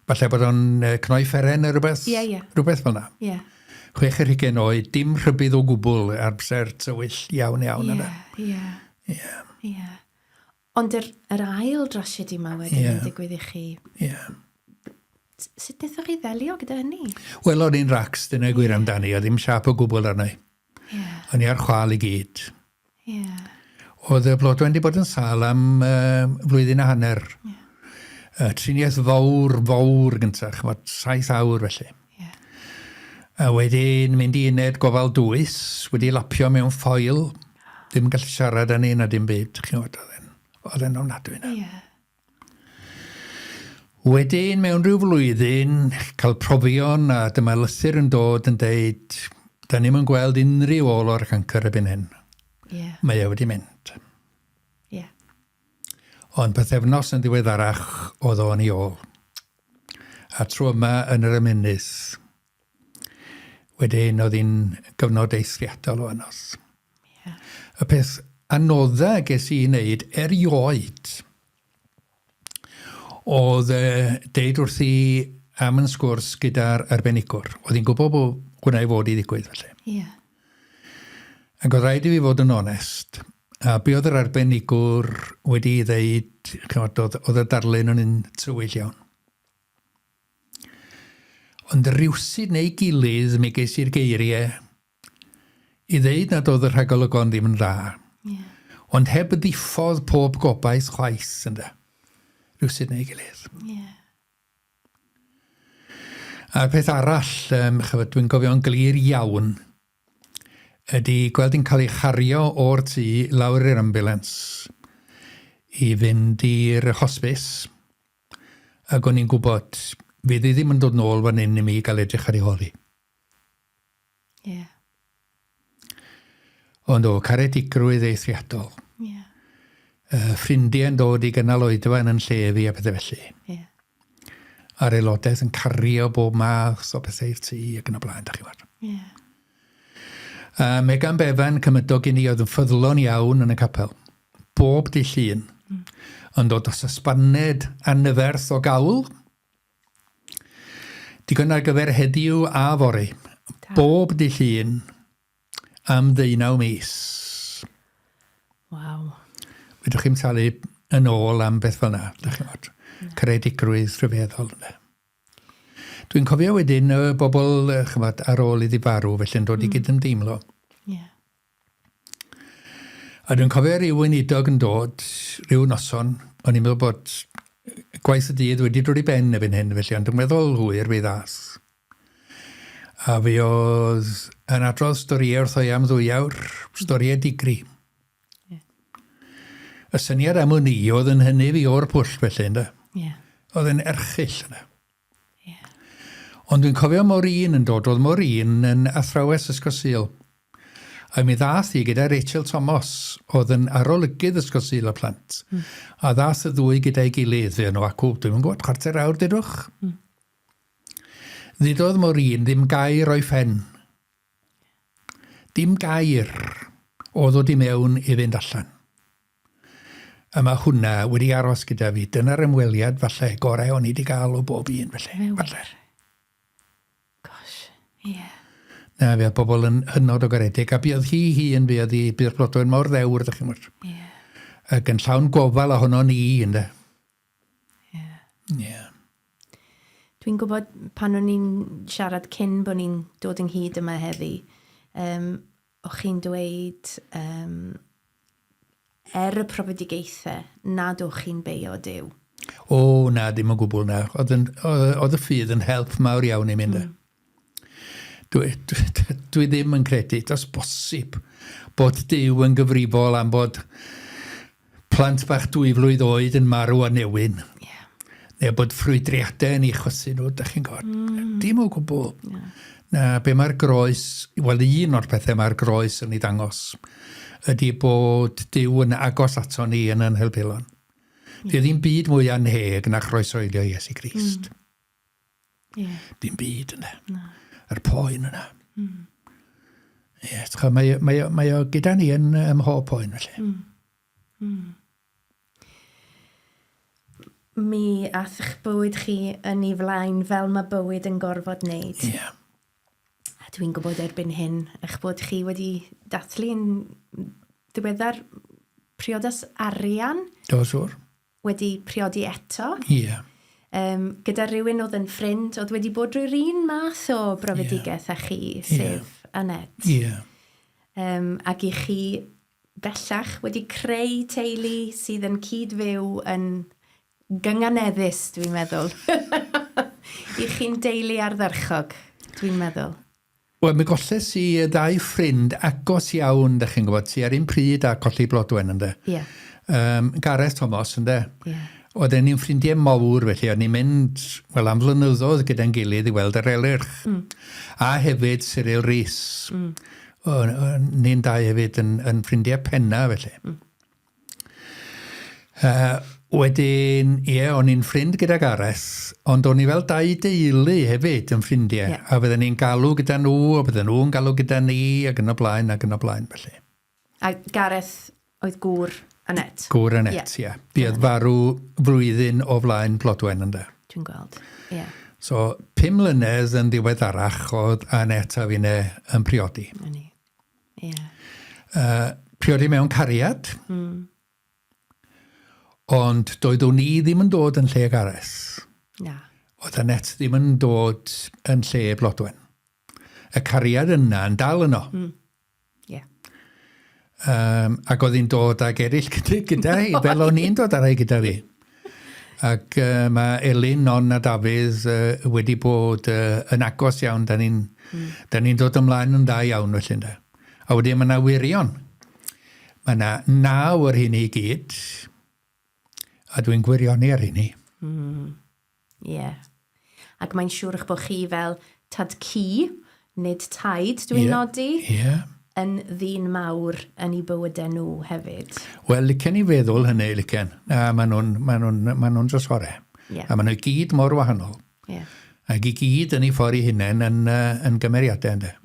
Falle bod o'n cnoi fferen neu rhywbeth? Rhywbeth fel na. 60 oed, dim rhybydd o gwbl ar bser tywyll iawn yna. Ond yr ail drasiedi yma wedyn yn digwydd I chi. Sut wnaethoch chi ddelio gyda hynny? Wel, o'n i'n racs, dyna gwir amdani, o ddim siap o gwbl arna I. O'n I ar chwal I gyd. Oedd y Blodwen wedi bod yn sal am flwyddyn a hanner. Triniaeth fawr gyntaf, 7 awr felly. A wedyn mynd I uned gofal dwys, wedi lapio mewn ffoil, ddim gallu siarad â ni na dim byd, oedd e'n ofnadwy yna. Wedyn mewn rhyw flwyddyn, cael profion a dyma lythyr yn dod yn deud, da ni'n yn gweld unrhyw ôl o'r cancer y byn hyn. Mae wedi mynd. Ond pethefnos yn ddiweddarach oedd o'n I ôl. A tro yma yn yr ymunydd, wedyn oedd hi'n gyfnod eithriadol o anos. Y peth anodda ges I wneud erioed oedd deud wrth I am yn sgwrs gyda'r arbenigwr. Oedd hi'n gwybod bod hwnna I fod I ddigwydd felly. Ac oedd rhaid I fi fod yn onest. A be oedd yr arbenigwr wedi ddeud, oedd y darlun yn tywyll iawn. Ond rywsyd neu gilydd mi ges i'r geiriau I ddeud nad oedd y rhagolygon ddim yn dda. Ond heb y ddiffodd pob gobaith chwaith ynddo. Rywsyd neu gilydd. A'r peth arall, dwi'n cofio'n glir iawn, ydy gweld hi'n cael ei chario o'r tŷ lawr i'r ambulans I fynd i'r hosbis ac o'n i'n gwybod fydd I ddim yn dod nôl fan hyn I mi gael edrych ar ei holi. Ond caredigrwydd eithriadol. Ffrindiau yn dod I gynnal oedfa yn llefi a pethau felly. A'r aelodaeth yn cario bob math o pethau i'r tŷ ac yn y blaen, da chi wad. Megan Bevan cymydog I ni oedd yn ffyddlon iawn yn y capel. Bob dydd Llun. Ond oedd os ysbanned anferth o gawl. Digon ar gyfer heddiw a fori. Bob dydd Llun am 19 mis. Waw. Fydwch chi'n talu yn ôl am beth fel na. Caredigrwydd rhyfeddol. Dwi'n cofio wedyn y bobl ar ôl iddi farw, felly yn dod I gyd yn deimlo. A dwi'n cofio rhyw weinidog yn dod, rhyw noson, o'n i'n meddwl bod gwaith y dydd wedi dod I ben erbyn hyn, felly ond dwi'n meddwl hwyr fe ddas. A fi oedd yn adrodd storiau wrth o'i am 2 awr, storiau digri. Y syniad am o'n I oedd yn hynny fi o'r pwll felly, ynddo? Oedd yn erchill yna. Ond dwi'n cofio Maureen yn dod, oedd Maureen yn athrawes Ysgol Sul. A mi ddath I gyda Rachel Thomas, oedd yn arolygydd Ysgol Sul y plant. A ddath y ddwy gyda'i gilydd fe yn o acw. Dwi'n gwybod, chwarter awr dydwch. Ddudodd Maureen ddim gair o'i ffen. Dim gair oedd o di mewn I fynd allan. A mae hwnna wedi aros gyda fi. Dyna'r ymweliad falle gorau o'n I wedi gael o bob un felly. Falle. Na, fe oedd bobl yn hynod o garedig, a bydd hi yn bydd Blodwen mor ddewr, ydych chi'n mwyn. Ac yn llawn gofal a honno ni, ynddo. Dwi'n gwybod pan o'n i'n siarad cyn bod ni'n dod ynghyd yma heddi, o'ch chi'n dweud y profedigaethau nad o'ch chi'n beio Duw. O, na, dim o gwbl na. Oedd y ffydd yn help mawr iawn i mynd. Dwi ddim yn credu, does bosib bod Duw yn gyfrifol am bod plant bach 2 flwydd oed yn marw a newyn. Neu bod ffrwydriadau yn ei chosi nhw, da chi'n gwybod. Dim o gwbl. Na, be mae'r groes, wel un o'r pethau mae'r groes yn ei ddangos, ydy bod Duw yn agos ato ni yn yn helpelon. Fydd ddim byd mwy anheg na chroesoelio Iesu Grist. Dim byd yna. Yr poen yna. Mae o gyda ni yn mhob poen felly. Mi ath eich bywyd chi yn ei flaen fel mae bywyd yn gorfod wneud. A dwi'n gwybod erbyn hyn eich bod chi wedi dathlu yn ddiweddar priodas arian. Do, siwr. Wedi priodi eto. Gyda rhywun oedd yn ffrind, oedd wedi bod rwy'r un math o brofedigaeth â chi, sef Anet. Ac i chi bellach wedi creu teulu sydd yn cydfyw yn gynganeddus, dwi'n meddwl. I chi'n deulu ardderchog, dwi'n meddwl. Wel, mi golles i 2 ffrind agos iawn, da chi'n gwybod, sy'n ar un pryd a colli Blodwen, ynddo. Gareth Thomas, ynddo. Oedd ni'n ffrindiau mawr, felly, o'n ni'n mynd, wel, am flynyddoedd gyda'n gilydd i weld yr elyrch. A hefyd Cyril Rhys. Ni'n 2 hefyd yn ffrindiau penna, felly. Wedyn, o'n i'n ffrind gyda Gareth, ond o'n i fel 2 deulu hefyd yn ffrindiau. A fydden ni'n galw gyda nhw, a bydden nhw'n galw gyda ni, ac yn y blaen, felly. A Gareth oedd gŵr Anet? Gŵr Anet, ie. Bydd farw flwyddyn o flaen Blodwen ynddo. Dwi'n gweld, ie. So, 5 mlynedd yn ddiweddarach oedd Anet a finne yn priodi. Priodi mewn cariad. Ond doeddwn ni ddim yn dod yn lle Gareth. Na. Oedd Anet ddim yn dod yn lle Blodwen. Y cariad yna yn dal yno. Ac oedd hi'n dod ag eraill gyda hi, fel o'n i'n dod ar ei gyda fi. Ac mae Elinor a Dafydd wedi bod yn agos iawn. Da ni'n dod ymlaen yn da iawn felly. A wedyn mae yna wirion. Mae yna 9 o'r hyn i gyd. A dwi'n gwirioni ar hynny. Ac mae'n siŵr eich bod chi fel tad cu, nid taid, dwi'n nodi. Yn ddyn mawr yn ei bywydau nhw hefyd. Wel, licen i feddwl hynny, licen. A maen nhw'n drosore. A maen nhw gyd mor wahanol. Ac i gyd yn ei ffordd i hunain yn gymeriadau ynddo.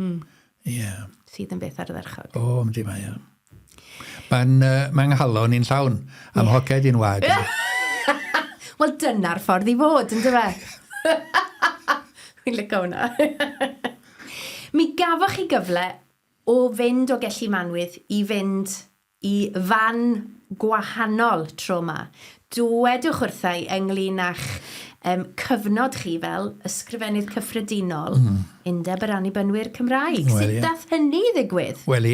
Sydd yn beth ardderchog. O, ydy mae. Mae'n nghalon i'n llawn am hoced i'n wad. Wel, dyna'r ffordd i fod, ynddo fe? Wy'n licio hwnna. Mi gafoch chi gyfle o fynd o Gelli Manwydd i fynd i fan gwahanol tro yma. Dwedwch wrthai ynglyn â'ch cyfnod chi fel ysgrifennydd cyffredinol Undeb yr Annibynwyr Cymraeg. Sut dath hynny ddigwydd? Wel,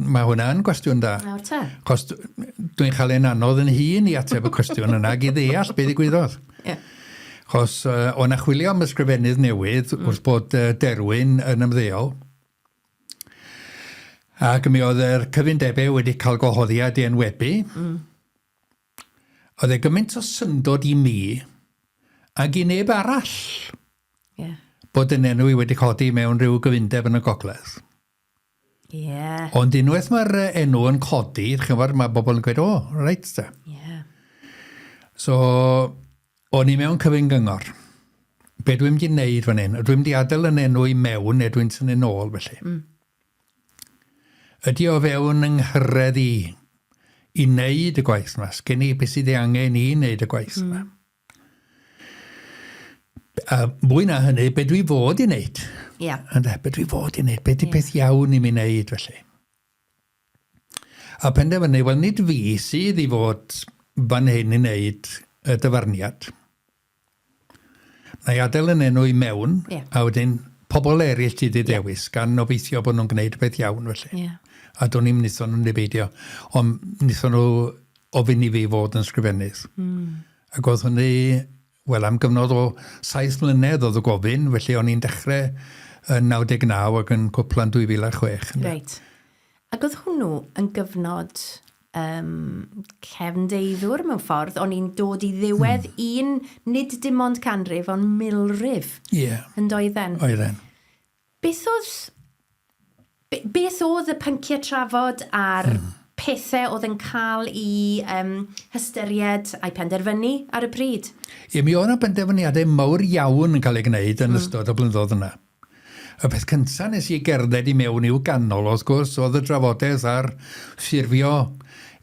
mae hwnna'n gwestiwn da. Nawr te. Chos dwi'n cael ein anodd yn hun i ateb y cwestiwn yna i ddeall beth ddigwyddodd. Chos o'n achwilio am ysgrifennydd newydd wrth bod Derwyn yn ymddeol. Ac mi oedd yr cyfundebau wedi cael gwahoddiad i enwebu. Oedd e gymaint o syndod i mi ac i neb arall bod yn enw i wedi codi mewn rhyw gyfundeb yn y gogledd. Ond unwaith mae'r enw yn codi, mae bobl yn gweud, reit da. So, o'n i mewn cyfyn gyngor. Be dwi'n mynd i wneud fan hyn? Dwi'n mynd i adael yn enw i mewn neu dwi'n tynnu nôl felly. Ydy o fewn yng nghyred i wneud y gwaith yma. Sgen i beth sydd ei angen i wneud y gwaith yma. A mwy na hynny, be dwi fod i wneud. Be dwi fod i wneud. Be di peth iawn i mi wneud felly. A penderfynu, wel nid fi sydd i fod fan hyn i wneud y dyfarniad. na i adael yn enw i mewn, Ie. a wedyn pobl eraill ti di dewis, gan obeithio bod nhw'n gwneud beth iawn felly. Ie. A do'n i'n nithon nhw'n debeidio, ond nithon nhw ofyn i fi fod yn sgrifennydd. Ac oedd hynny, wel, am gyfnod o 7 mlynedd oedd y gofyn, felly o'n i'n dechrau yn 99 ac yn cwplan 2006. Reit. Ac oedd hwnnw yn gyfnod cefndeiddwr mewn ffordd, o'n i'n dod i ddiwedd un, nid dim ond canrif, ond milrif. Ie. Yn doedden. Oedden. Beth oedd y pynciau trafod a'r pethau oedd yn cael i hystyried a'i penderfynu ar y pryd? Ie, mi o'n penderfyniadau mawr iawn yn cael ei gwneud yn ystod y blynyddoedd yna. Y peth cyntaf nes i gerdded i mewn i'w ganol, wrth gwrs, oedd y drafodaeth ar ffurfio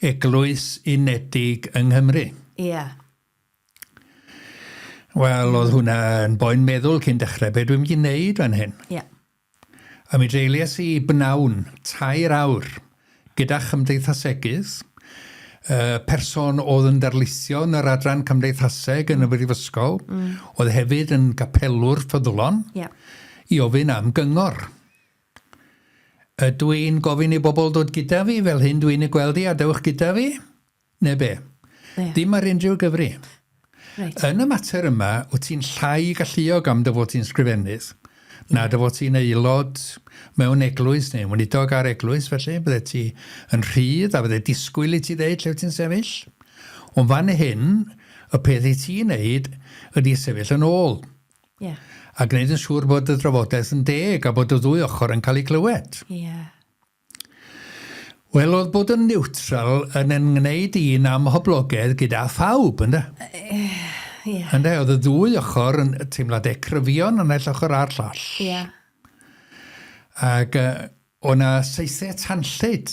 eglwys unedig yng Nghymru. Ie. Wel, oedd hwnna yn boen meddwl cyn dechrau beth dwi'n mynd i wneud fan hyn. Ie. A mi dreilies i bnawn 2 awr gyda chymdeithasegydd, person oedd yn darlithio yn yr adran cymdeithaseg yn y brifysgol, oedd hefyd yn capelwr ffyddlon, i ofyn am gyngor. Dwi'n gofyn i bobl dod gyda fi fel hyn dwi'n ei gweld i a dewch gyda fi, neu be? Dim ar unrhyw gyfri. Yn y mater yma, wyt ti'n llai galluog am dy fod ti'n sgrifennydd, na dy fod ti'n aelod mewn eglwys neu weinidogaeth ar eglwys, felly bydde ti yn rhydd a bydde disgwyl i ti ddeud lle ti'n sefyll. Ond fan hyn, y peth i ti'n neud ydy sefyll yn ôl. A gwneud yn siŵr bod y drafodaeth yn deg a bod y 2 ochr yn cael ei clywed. Wel, oedd bod yn niwtral yn ymwneud un am hoblogaidd gyda phawb, ynddo? Ynddo, oedd y 2 ochr yn teimladau cryfion yn eill ochr ar llall. Ac o'na saethau tanllyd.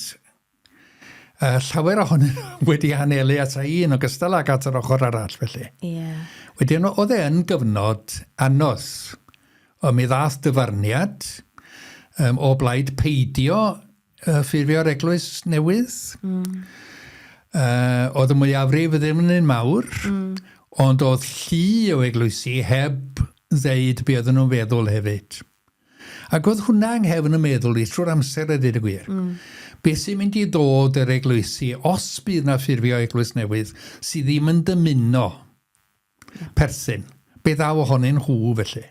Llawer ohonyn wedi hanelu at un o gystal ag at yr ochr arall, felly. Wedyn, oedd e'n gyfnod anodd. O mi ddath dyfarniad o blaid peidio ffurfio'r eglwys newydd. Oedd y mwyafrif ddim yn un mawr, ond oedd llu o eglwysi heb ddeud be oedden nhw'n feddwl hefyd. Ac oedd hwnna yng nghefn y meddwl i trwy'r amser a dweud y gwir. Beth sy'n mynd i ddod yr eglwysi, os bydd na ffurfio eglwys newydd, sydd ddim yn dymuno perthyn. Be ddaw ohonyn nhw felly.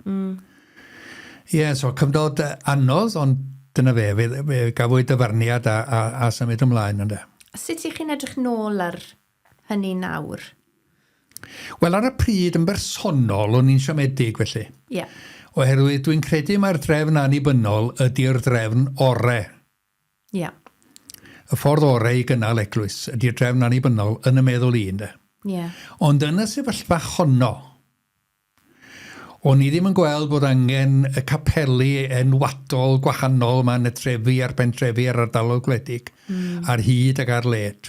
So cyfnod anodd, ond dyna fe gafwyd dyfarniad a symud ymlaen ynddo. Sut i chi'n edrych nôl ar hynny nawr? Wel, ar y pryd yn bersonol o'n i'n siomedig felly. Oherwydd dwi'n credu mae'r drefn annibynnol ydy'r drefn orau. Y ffordd orau i gynnal eglwys ydy'r drefn annibynnol yn y meddwl i ynddo. Ond yn y sefyllfa honno, o'n i ddim yn gweld bod angen y capeli enwadol gwahanol mae'n y trefi a'r pentrefi a'r ardaloedd gwledig ar hyd ac ar led.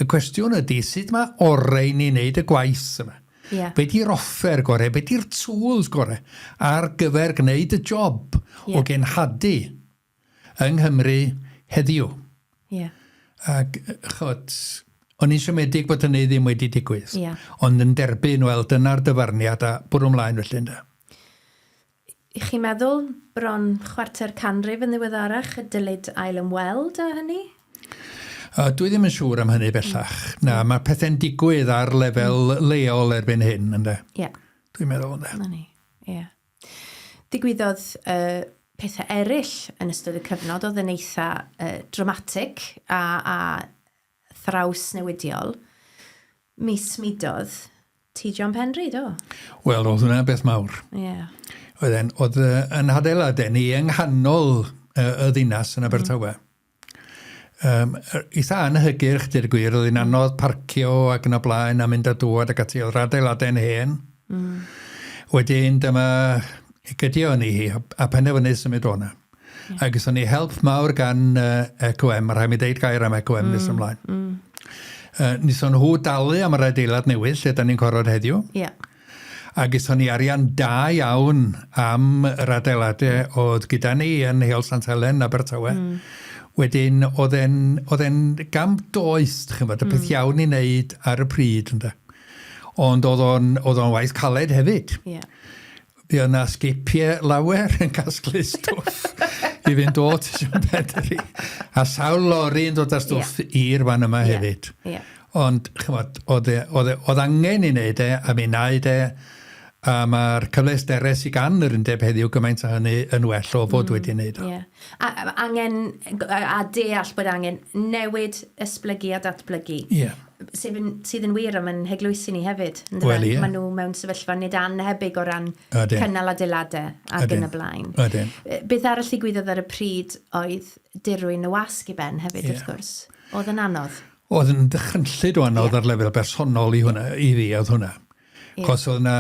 Y cwestiwn ydy sut mae orau ni'n neud y gwaith yma. Be di'r offer gorau, be di'r tools gorau ar gyfer gwneud y job o genhadu yng Nghymru heddiw. Ac chod, o'n i'n siomedig bod hynny ddim wedi digwydd, ond yn derbyn, wel, dyna'r dyfarniad a bwrw ymlaen felly ynddo. I chi'n meddwl bron 4 canrif yn ddiweddarach y dylid ail ymweld â hynny? Dwi ddim yn siŵr am hynny bellach. Na, mae pethau'n digwydd ar lefel leol erbyn hyn, ynddo. Dwi'n meddwl ynddo. Digwyddodd pethau eraill yn ystod y cyfnod oedd yn eitha dramatig a thraws newidiol. Mis Midodd, ti John Penry, do? Wel, oedd hwnna'n beth mawr. Oedd yn adeiladau ni yng nghanol y ddinas yn Abertawe. Eitha anhygyrch, dy'r gwir, oedd hi'n anodd parcio ac yn y blaen a mynd a dŵad ac ati, oedd adeiladau'n hen. Wedyn dyma gydio ni hi, a penderfynu symud o'na. Ac ys o'n ni help mawr gan ECOM, rhaid mi ddeud gair am ECOM nes ymlaen. Nis o'n nhw dalu am yr adeilad newydd, lle da ni'n corod heddiw. Ac ys o'n ni arian da iawn am yr adeiladau oedd gyda ni yn Heol Sant Helen, Abertawe. Wedyn, oedd e'n gam doest, chymod, y peth iawn i wneud ar y pryd, ynddo. Ond oedd o'n waith caled hefyd. Fi yna sgipiau lawer yn casglu stwff i fynd o Tysion Bedri. A sawl lori yn dod â stwff i'r fan yma hefyd. Ond, chymod, oedd angen i wneud a mi wnaed a mae'r cyfleusterau sy'n gan yr Undeb heddiw gymaint a hynny yn well o fod wedi wneud o. A angen, a deall bod angen newid, esblygu a datblygu. Sydd yn wir am yn heglwysi ni hefyd. Wel, ie. Maen nhw mewn sefyllfa nid anhebyg o ran cynnal adeiladau ac yn y blaen. Beth arall ddigwyddodd ar y pryd oedd dirwyn y wasg i ben hefyd, wrth gwrs. Oedd yn anodd. Oedd yn dychrynllid o anodd ar lefel bersonol i fi, oedd hwnna. Cos oedd yna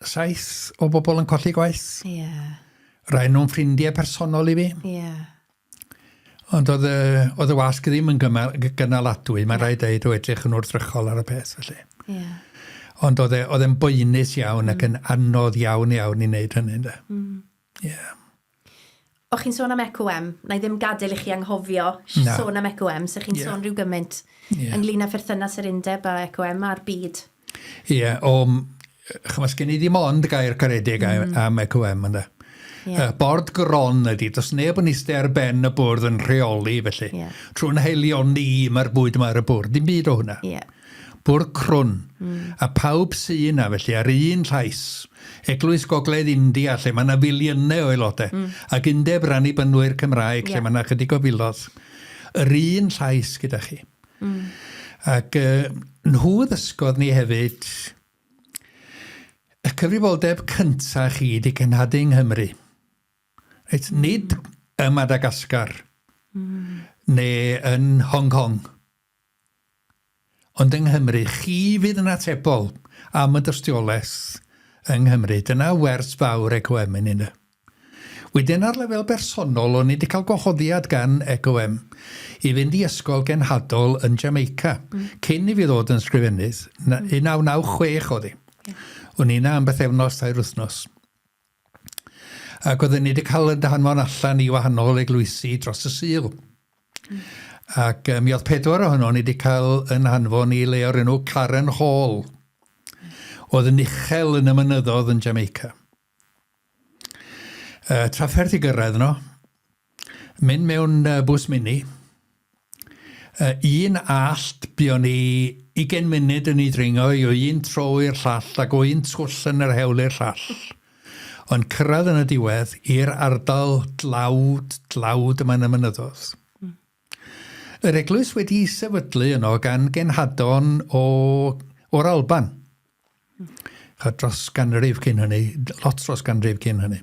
7 o bobl yn colli gwaith. Rai nhw'n ffrindiau personol i fi. Ond oedd y wasg ddim yn gynaladwy. Mae rhaid dweud o edrych yn wrthrychol ar y peth, felly. Ond oedd e'n boenus iawn ac yn anodd iawn i wneud hynny. O chi'n sôn am ECOM, na i ddim gadael i chi anghofio sôn am ECOM, so chi'n sôn rhyw gymaint ynglyn â pherthynas yr Undeb a ECOM a'r byd. Chymys gen i ddim ond gair caredig am ECOM yna. Bord gron ydy, does neb yn eistedd ar ben y bwrdd yn rheoli, felly. Trwy'n heilioni mae'r bwyd yma ar y bwrdd, dim byd o hwnna. Bwrdd crwn. A pawb sy'n yna, felly, ar un llais. Eglwys Gogledd India, lle mae yna filiynau o aelodau. Ac Undeb rannu bynwyr Cymraeg, lle mae yna chydig o filodd. Yr un llais gyda chi. Ac nhw ddysgodd ni hefyd y cyfrifoldeb cyntaf chi di cenhadu yng Nghymru. Nid ym Madagascar neu yn Hong Kong. Ond yng Nghymru, chi fydd yn atebol am y dystiolaeth yng Nghymru. Dyna wers fawr ECOM yn yna. Wedyn ar lefel bersonol, o'n i wedi cael gwahoddiad gan ECOM i fynd i ysgol genhadol yn Jamaica. Cyn i fi ddod yn sgrifennydd, 1996 oedd hi. O'n i na am bythefnos ta'r wythnos. Ac oedden ni wedi cael y hanfon allan i wahanol eglwysi dros y Sul. Ac mi oedd 4 ohono ni wedi cael yn hanfon i le o'r enw Karen Hall. Oedd yn uchel yn y mynyddodd yn Jamaica. Trafferth i gyrraedd no. Mynd mewn bws mini. Un allt buon ni 20 munud yn ei dringo i o un tro i'r llall ac o un twll yn yr hewl i'r llall. Ond cyrraedd yn y diwedd i'r ardal dlawd yma yn y mynyddodd. Yr eglwys wedi sefydlu yno gan genhadon o'r Alban. Dros ganrif cyn hynny, lot dros ganrif cyn hynny.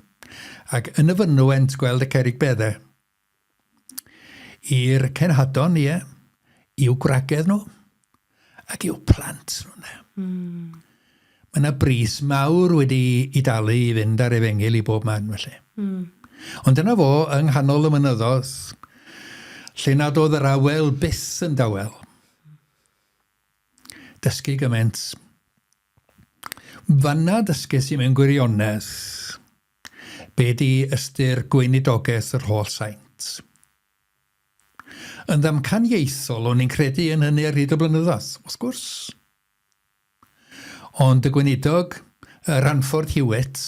Ac yn y fynwent gweld y cerig beddau. I'r cenhadon, i'w gwragedd nhw, ac i'w plant nhw. Mae yna bris mawr wedi i dalu i fynd ar efengil i bob man, felly. Ond dyna fo, yng nghanol y mynyddodd, lle nad oedd yr awel byth yn dawel. Dysgu gymaint. Fanna dysgus i mewn gwirionedd be di ystyr weinidogaeth yr holl saint. Yn ddamcaniaethol, o'n i'n credu yn hynny ar hyd o blynyddoedd, wrth gwrs. Ond y gweinidog, Ranford Hewitt,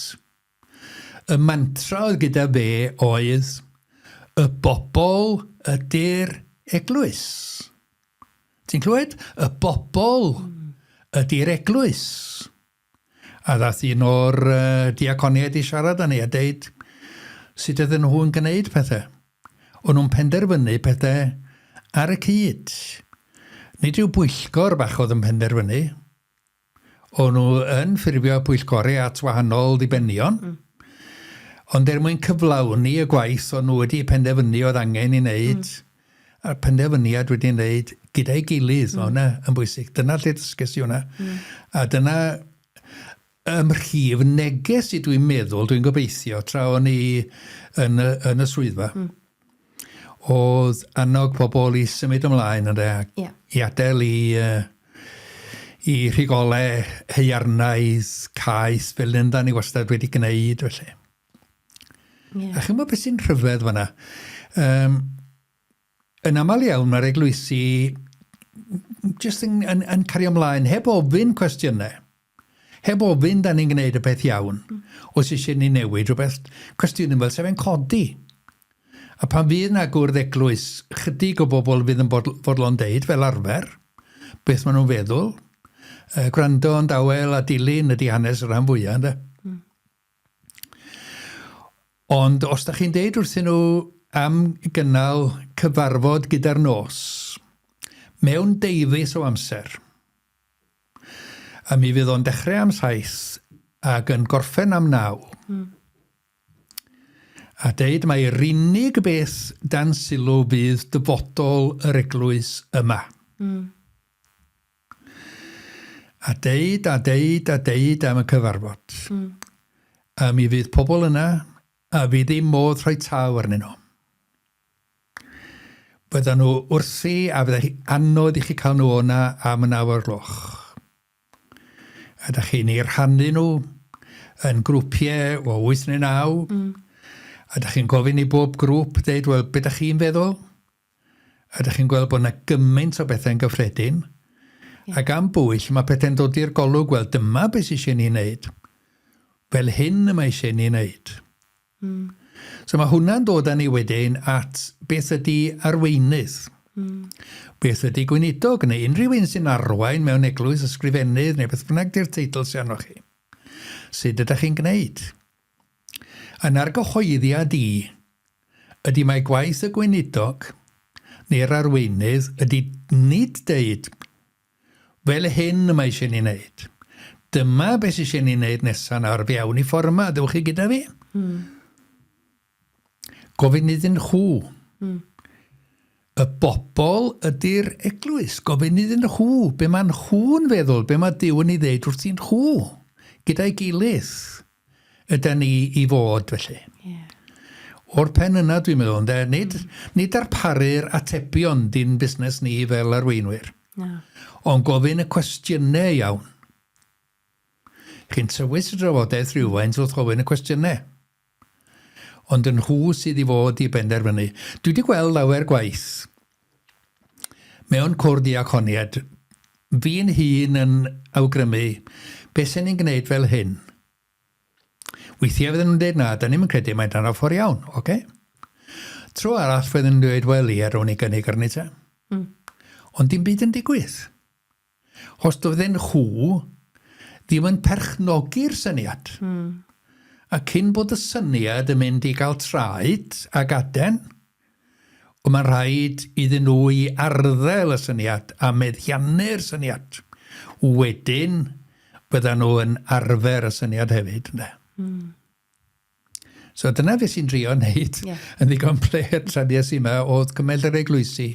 y mantra oedd gyda fe oedd y bobl ydy'r eglwys. Ti'n clywed? Y bobl ydy'r eglwys. A ddath un o'r diaconiaid i siarad â ni a deud sut ydyn nhw'n gwneud pethau. O'n nhw'n penderfynu pethau ar y cyd. Nid yw bwyllgor bach oedd yn penderfynu. O'n nhw yn ffurfio pwyllgorau at wahanol ddibenion. Ond mwyn cyflawni y gwaith o'n nhw wedi penderfynu oedd angen i wneud. A'r penderfyniad wedi wneud gyda'i gilydd. O'na yn bwysig. Dyna lle dysgus i hwnna. A dyna rhif neges i dwi'n meddwl, dwi'n gobeithio, tra o'n i yn y swyddfa. Oedd annog pobl i symud ymlaen i adael i rhigolau heiarnaidd, caeth, fel yna ni wastad wedi gwneud, felly. A chymod beth sy'n rhyfedd fanna? Yn aml iawn mae'r eglwysi jyst yn cario ymlaen, heb ofyn cwestiynau, heb ofyn da ni'n gwneud y peth iawn, os eisiau ni newid rhywbeth, cwestiwn fel sef e'n codi. A pan fydd na gwrdd eglwys, chydig o bobl fydd yn fodlon deud fel arfer, beth maen nhw'n feddwl, gwrando yn dawel a dilyn ydi hanes y rhan fwyaf, ynddo? Ond os da chi'n deud wrthyn nhw am gynnal cyfarfod gyda'r nos, mewn deufis o amser, a mi fydd o'n dechrau am 7 ac yn gorffen am 9. A deud mae'r unig beth dan sylw fydd dyfodol yr eglwys yma. A deud am y cyfarfod. A mi fydd pobl yna, a fydd ddim modd rhoi taw arnyn nhw. Byddan nhw wrthi a fydda anodd i chi cael nhw o'na am 9:00. A da chi'n ei rhannu nhw yn grwpiau o 8 neu 9. A da chi'n gofyn i bob grŵp dweud, wel, beth da chi'n feddwl? A da chi'n gweld bod yna gymaint o bethau'n gyffredin. Ac am bwyll mae pethau'n dod i'r golwg, wel, dyma beth eisiau ni wneud. Fel hyn yma eisiau ni wneud. So mae hwnna'n dod â ni wedyn at beth ydy arweinydd. Beth ydy gweinidog neu unrhyw un sy'n arwain mewn eglwys ysgrifennydd neu beth bynnag di'r teitl sy'n arnoch chi. Sut ydych chi'n gwneud? Yn argyhoeddiad ydy mae gwaith y gweinidog neu'r arweinydd ydy nid deud fel hyn yma eisiau ni wneud. Dyma beth eisiau ni wneud nesaf nawr fewn i ffordd yma, dewch chi gyda fi? Gofyn iddyn nhw. Y bobl ydy'r eglwys. Gofyn iddyn nhw. Be mae'n nhw'n feddwl, be mae Duw yn ei ddeud wrth i'n nhw. Gyda'i gilydd. Yda ni i fod felly. O'r pen yna dwi'n meddwl, nid darparu'r atebion di'n busnes ni fel arweinwyr. Ond gofyn y cwestiynau iawn. Chi'n tywys y drafodaeth rhywfaint wrth gofyn y cwestiynau. Ond yn nhw sydd i fod i benderfynu. Dwi wedi gweld lawer gwaith mewn cwrdd diaconiad, fi'n hun yn awgrymu beth sy'n ni'n gwneud fel hyn. Weithiau fydden nhw'n dweud na, da ni'n credu mae'n dan o ffordd iawn, oce? Tro arall fydden nhw'n dweud, wel, ie, ro'n i gynnig arni ta. Ond dim byd yn digwydd. Os doedden nhw ddim yn perchnogi'r syniad. A cyn bod y syniad yn mynd i gael traed a gaden, o mae'n rhaid iddyn nhw i arddel y syniad a meddiannu'r syniad. Wedyn, byddan nhw yn arfer y syniad hefyd. So dyna fe sy'n drio wneud yn ddigon ple'r tradiad sy'n yma oedd cymeld yr eglwysi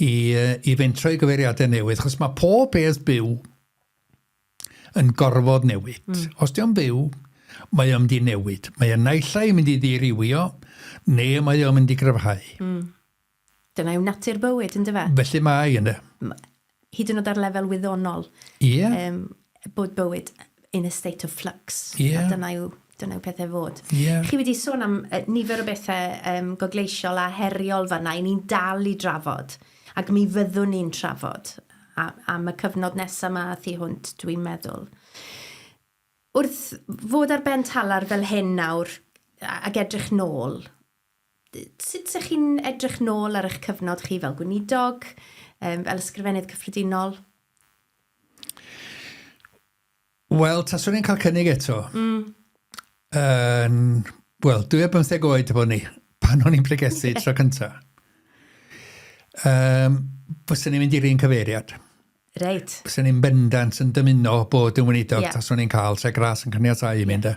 i fentro'i gyfeiriadau newydd, chos mae pob peth byw yn gorfod newid. Os di'n byw, mae o'n mynd i newid. Mae o'n naillai mynd i ddiriwio, neu mae o'n mynd i gryfhau. Dyna yw natur bywyd, ynddo fe? Felly mae, ynddo. Hyd yn oed ar lefel wyddonol. Bod bywyd in a state of flux. A dyna yw pethau fod. Chi wedi sôn am nifer o bethau gogleisiol a heriol fanna, i ni'n dal i drafod, ac mi fyddwn ni'n trafod am y cyfnod nesaf yma thi hwnt, dwi'n meddwl. Wrth fod ar ben talar fel hyn nawr ac edrych nôl, sut ydych chi'n edrych nôl ar eich cyfnod chi fel gweinidog, fel ysgrifennydd cyffredinol? Wel, taswn i'n cael cynnig eto. Wel, 15 oed bod ni, pan o'n i'n pregethu tro cyntaf. Fyswn ni'n mynd i'r un cyfeiriad. Reit. Fyswn ni'n bendant yn dymuno bod yn weinidog taswn ni'n cael tre gras yn caniatau i mynd.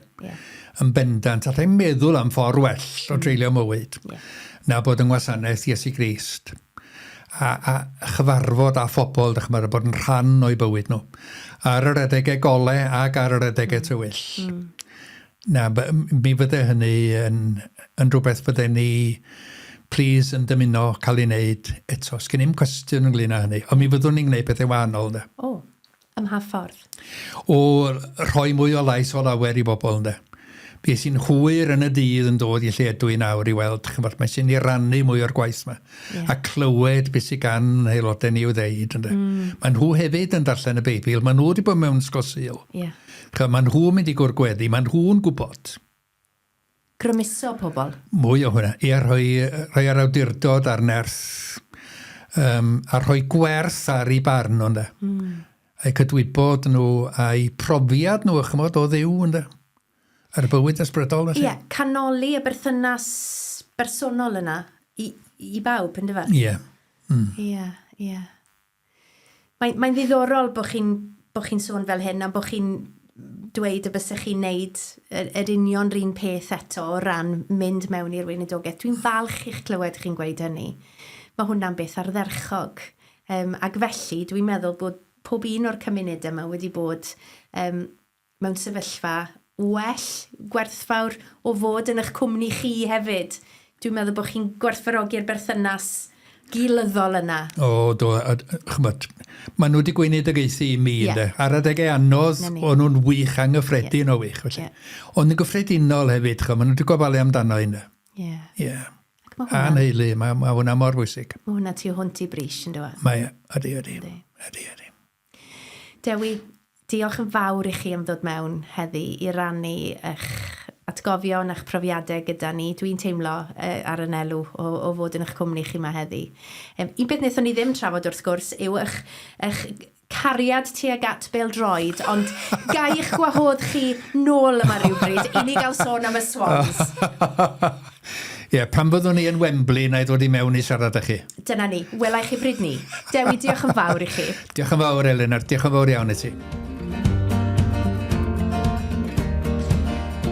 Yn bendant, a rhaid meddwl am ffordd well o dreulio mywyd. Na bod yn wasanaeth Iesu Grist. A chyfarfod a phobl, dychmyg, bod yn rhan o'i bywyd nhw. Ar yr adegau golau ac ar yr adegau tywyll. Na, mi fydde hynny yn rhywbeth fydde ni please yn dymuno cael ei wneud eto. Sgyn i'n cwestiwn ynglyn â hynny. Ond mi fyddwn ni'n gwneud pethau wahanol. Ym mha ffordd? O rhoi mwy o lais o lawer i bobl. Be sy'n hwyr yn y dydd yn dod i lle ydw i nawr i weld, chymod, mae sy'n i rannu mwy o'r gwaith yma. A clywed beth sy'n gan aelodau ni o ddeud. Mae nhw hefyd yn darllen y Beibl, mae nhw wedi bod mewn ysgol Sul. Mae nhw'n mynd i gwrgweddi, mae nhw'n gwybod. Grymuso pobl? Mwy o hwnna. Rhoi ar awdurdod ar nerth, a rhoi gwerth ar ei barn nhw. A'i cydwybod nhw, a'i profiad nhw, chymod, o ddiw, ar y bywyd ysbrydol. Ie, canoli y berthynas bersonol yna i bawb, yn dyfa? Ie. Mae'n ddiddorol bod chi'n sôn fel hyn, a bod chi'n dweud y bysych chi'n neud yr union rhan peth eto o ran mynd mewn i'r weinidogaeth. Dwi'n falch i'ch clywed chi'n gweud hynny. Mae hwnna'n beth ardderchog. Ac felly, dwi'n meddwl bod pob un o'r cymuned yma wedi bod mewn sefyllfa well, gwerthfawr o fod yn eich cwmni chi hefyd. Dwi'n meddwl bod chi'n gwerthfawrogi'r berthynas gilyddol yna. Chymod, maen nhw wedi gweinidogaethu i mi, ar adegau anodd, o'n nhw'n wych anghyffredin o wych. Ond yn gyffredinol hefyd, maen nhw wedi gofalu amdano un. A neulu, mae hwnna mor bwysig. Mae hwnna ti o hwnt i bris, yn dweud? Mae, ydy. Dewi, diolch yn fawr i chi am ddod mewn heddi i rannu eich atgofion eich profiadau gyda ni. Dwi'n teimlo ar yn elw o fod yn eich cwmni chi yma heddi. Un beth wnaethon ni ddim trafod wrth gwrs yw eich cariad tuag at bêl-droed, ond gai eich gwahodd chi nôl yma rhywbryd i ni gael sôn am y swans. Pan byddwn ni yn Wembley na i ddod i mewn i siarad â chi. Dyna ni, welai chi bryd ni. Dewi, diolch yn fawr i chi. Diolch yn fawr, Elinor. Diolch yn fawr iawn i ti.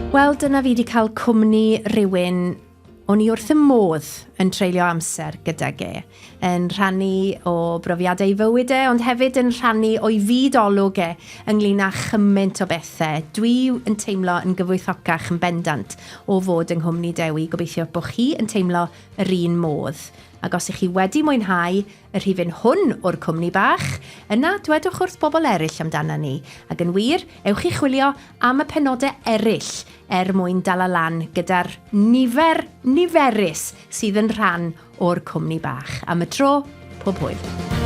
Wel, dyna fi wedi cael cwmni rhywun o'n i wrth y modd yn treulio amser gyda ge, yn rhannu o brofiadau fywyd ond hefyd yn rhannu o'i fydolwg ynglyn â chymaint o bethau. Dwi yn teimlo yn gyfwythocach yn bendant o fod yng Nghwmni Dewi. Gobeithio bod chi yn teimlo yr un modd. Ac os ych chi wedi mwynhau y rhifyn hwn o'r Cwmni Bach, yna dwedwch wrth bobl eraill amdana ni. Ac yn wir, ewch i chwilio am y penodau eraill mwyn dala lan gyda'r niferus sydd yn rhan o'r Cwmni Bach. Am y tro, pob hwyl.